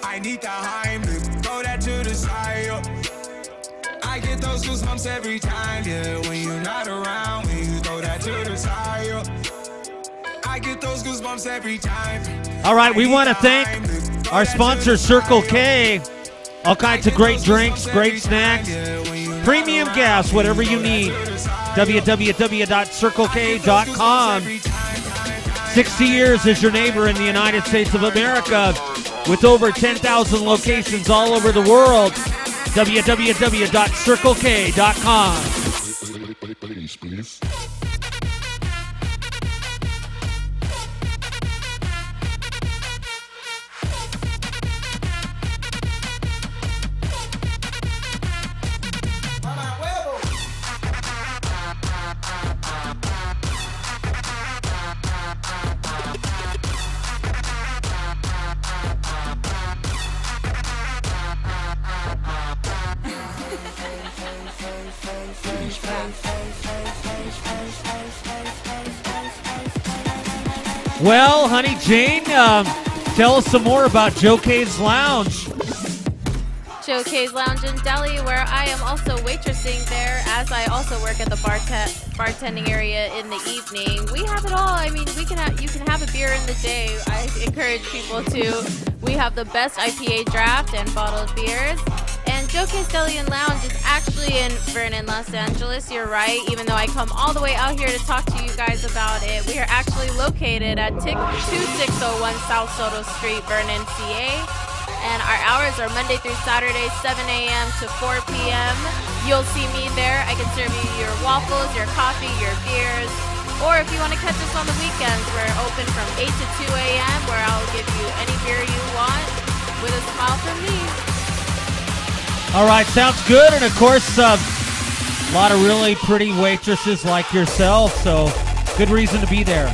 Speaker 12: I need the Heimlich, throw that to the side. I get those goosebumps every time, yeah. When you're not around, when you throw that to the side. I get those goosebumps every time.
Speaker 4: All right, we want to thank our sponsor, Circle K. All kinds of great drinks, great snacks, premium gas, whatever you need. www.circlek.com. 60 years as your neighbor in the United States of America with over 10,000 locations all over the world. www.circlek.com.
Speaker 3: Please.
Speaker 4: Well, honey Jane, tell us some more about Joe K's Lounge.
Speaker 10: Joe K's Lounge in Delhi, where I am also waitressing there, as I also work at the bartending area in the evening. We have it all. I mean, you can have a beer in the day. I encourage people to. We have the best IPA draft and bottled beers. And Joe K's Deli and Lounge is actually in Vernon, Los Angeles. You're right, even though I come all the way out here to talk to you guys about it. We are actually located at 2601 South Soto Street, Vernon, CA. And our hours are Monday through Saturday, 7 a.m. to 4 p.m. You'll see me there. I can serve you your waffles, your coffee, your beers. Or if you want to catch us on the weekends, we're open from 8 to 2 a.m. where I'll give you any beer you want with a smile from me.
Speaker 4: All right, sounds good. And, of course, a lot of really pretty waitresses like yourself, so good reason to be there.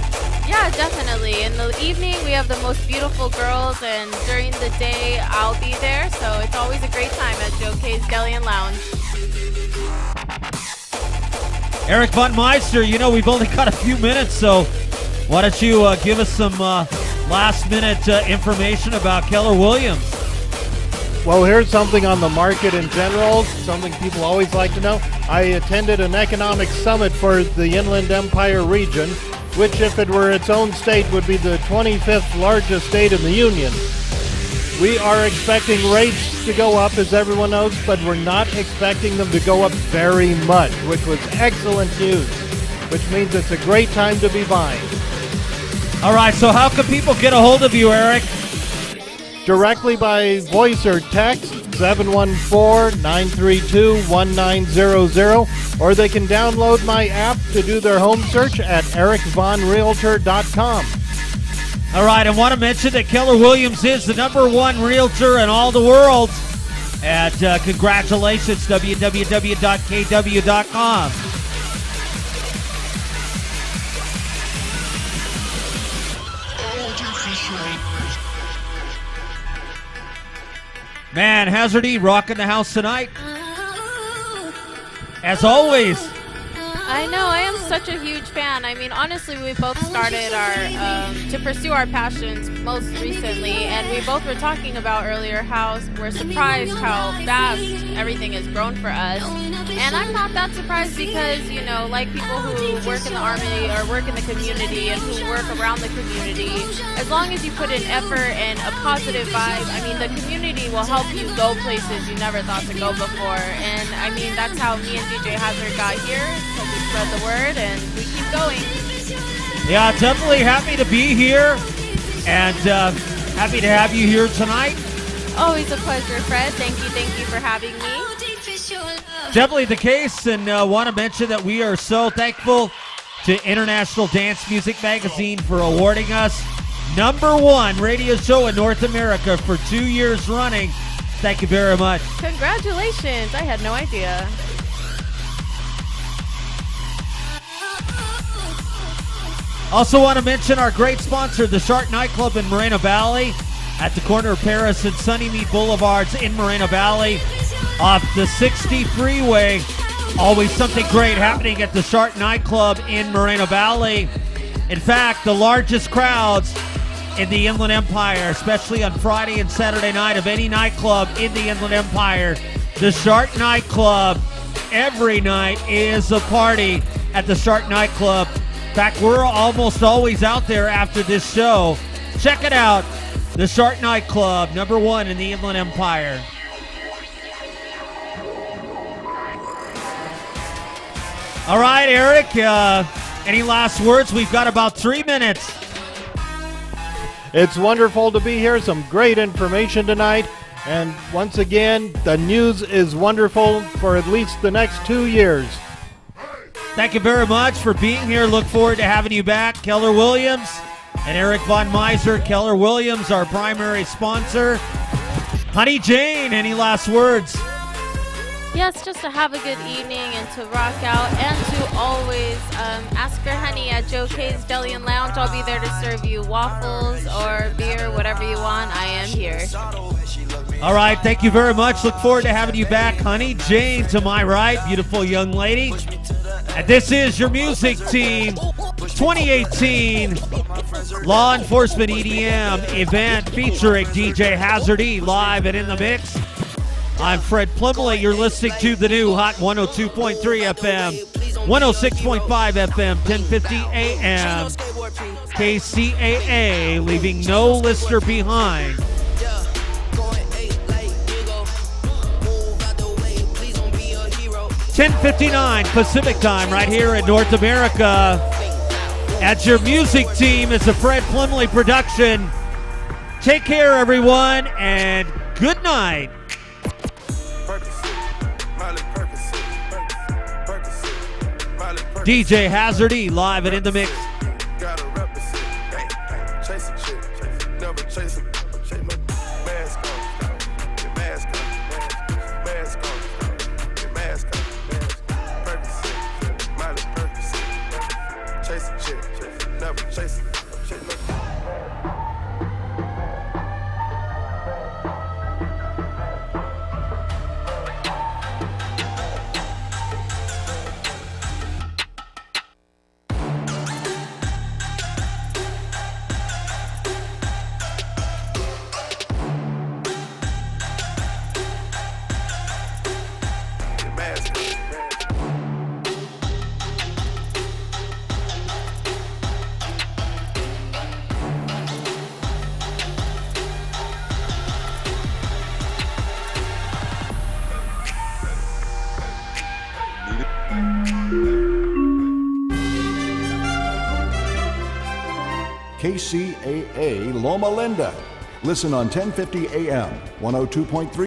Speaker 10: Yeah, definitely. In the evening, we have the most beautiful girls, and during the day, I'll be there. So it's always a great time at Joe K's Deli and Lounge.
Speaker 4: Eric Von Meister, you know, we've only got a few minutes, so why don't you give us some last-minute information about Keller Williams?
Speaker 11: Well, here's something on the market in general, something people always like to know. I attended an economic summit for the Inland Empire region, which, if it were its own state, would be the 25th largest state in the Union. We are expecting rates to go up, as everyone knows, but we're not expecting them to go up very much, which was excellent news, which means it's a great time to be buying.
Speaker 4: All right, so how can people get a hold of you, Eric?
Speaker 11: Directly by voice or text, 714-932-1900, or they can download my app to do their home search at ericvonrealtor.com.
Speaker 4: All right, I want to mention that Keller Williams is the #1 realtor in all the world. And congratulations, www.kw.com. Man, Hazard E rocking the house tonight. As always.
Speaker 10: I know, I am such a huge fan. I mean, honestly, we both started to pursue our passions most recently, and we both were talking about earlier how we're surprised how fast everything has grown for us. And I'm not that surprised because, you know, like people who work in the Army or work in the community and who work around the community, as long as you put in effort and a positive vibe, I mean, the community will help you go places you never thought to go before. And I mean, that's how me and DJ Hazard got here. Spread the word and we keep going.
Speaker 4: Yeah, definitely happy to be here and happy to have you here tonight.
Speaker 10: Always a pleasure, Fred. Thank you for having me.
Speaker 4: Definitely the case, and want to mention that we are so thankful to International Dance Music Magazine for awarding us #1 radio show in North America for 2 years running. Thank you very much.
Speaker 10: Congratulations. I had no idea.
Speaker 4: Also want to mention our great sponsor, the Shark Nightclub in Moreno Valley at the corner of Paris and Sunnymead Boulevards in Moreno Valley off the 60 freeway. Always something great happening at the Shark Nightclub in Moreno Valley. In fact, the largest crowds in the Inland Empire, especially on Friday and Saturday night of any nightclub in the Inland Empire. The Shark Nightclub, every night is a party at the Shark Nightclub. In fact, we're almost always out there after this show. Check it out. The Shark Nightclub, #1 in the Inland Empire. All right, Eric, any last words? We've got about 3 minutes.
Speaker 11: It's wonderful to be here. Some great information tonight. And once again, the news is wonderful for at least the next 2 years.
Speaker 4: Thank you very much for being here. Look forward to having you back. Keller Williams and Eric Von Meiser. Keller Williams, our primary sponsor. Honey Jane, any last words?
Speaker 10: Yes, just to have a good evening and to rock out and to always ask for Honey at Joe K's Deli and Lounge. I'll be there to serve you waffles or beer, whatever you want. I am here.
Speaker 4: All right, thank you very much. Look forward to having you back. Honey Jane to my right, beautiful young lady. And this is your music team 2018 Law Enforcement EDM event featuring DJ Hazard E live and in the mix. I'm Fred Plumley. You're listening to the new Hot 102.3 FM, 106.5 FM, 1050 AM, KCAA, leaving no listener behind. 10:59 Pacific time right here in North America. At your music team is a Fred Plumley production. Take care, everyone, and good night. DJ Hazard E live and in the mix.
Speaker 15: KCAA Loma Linda. Listen on 1050 AM, 102.3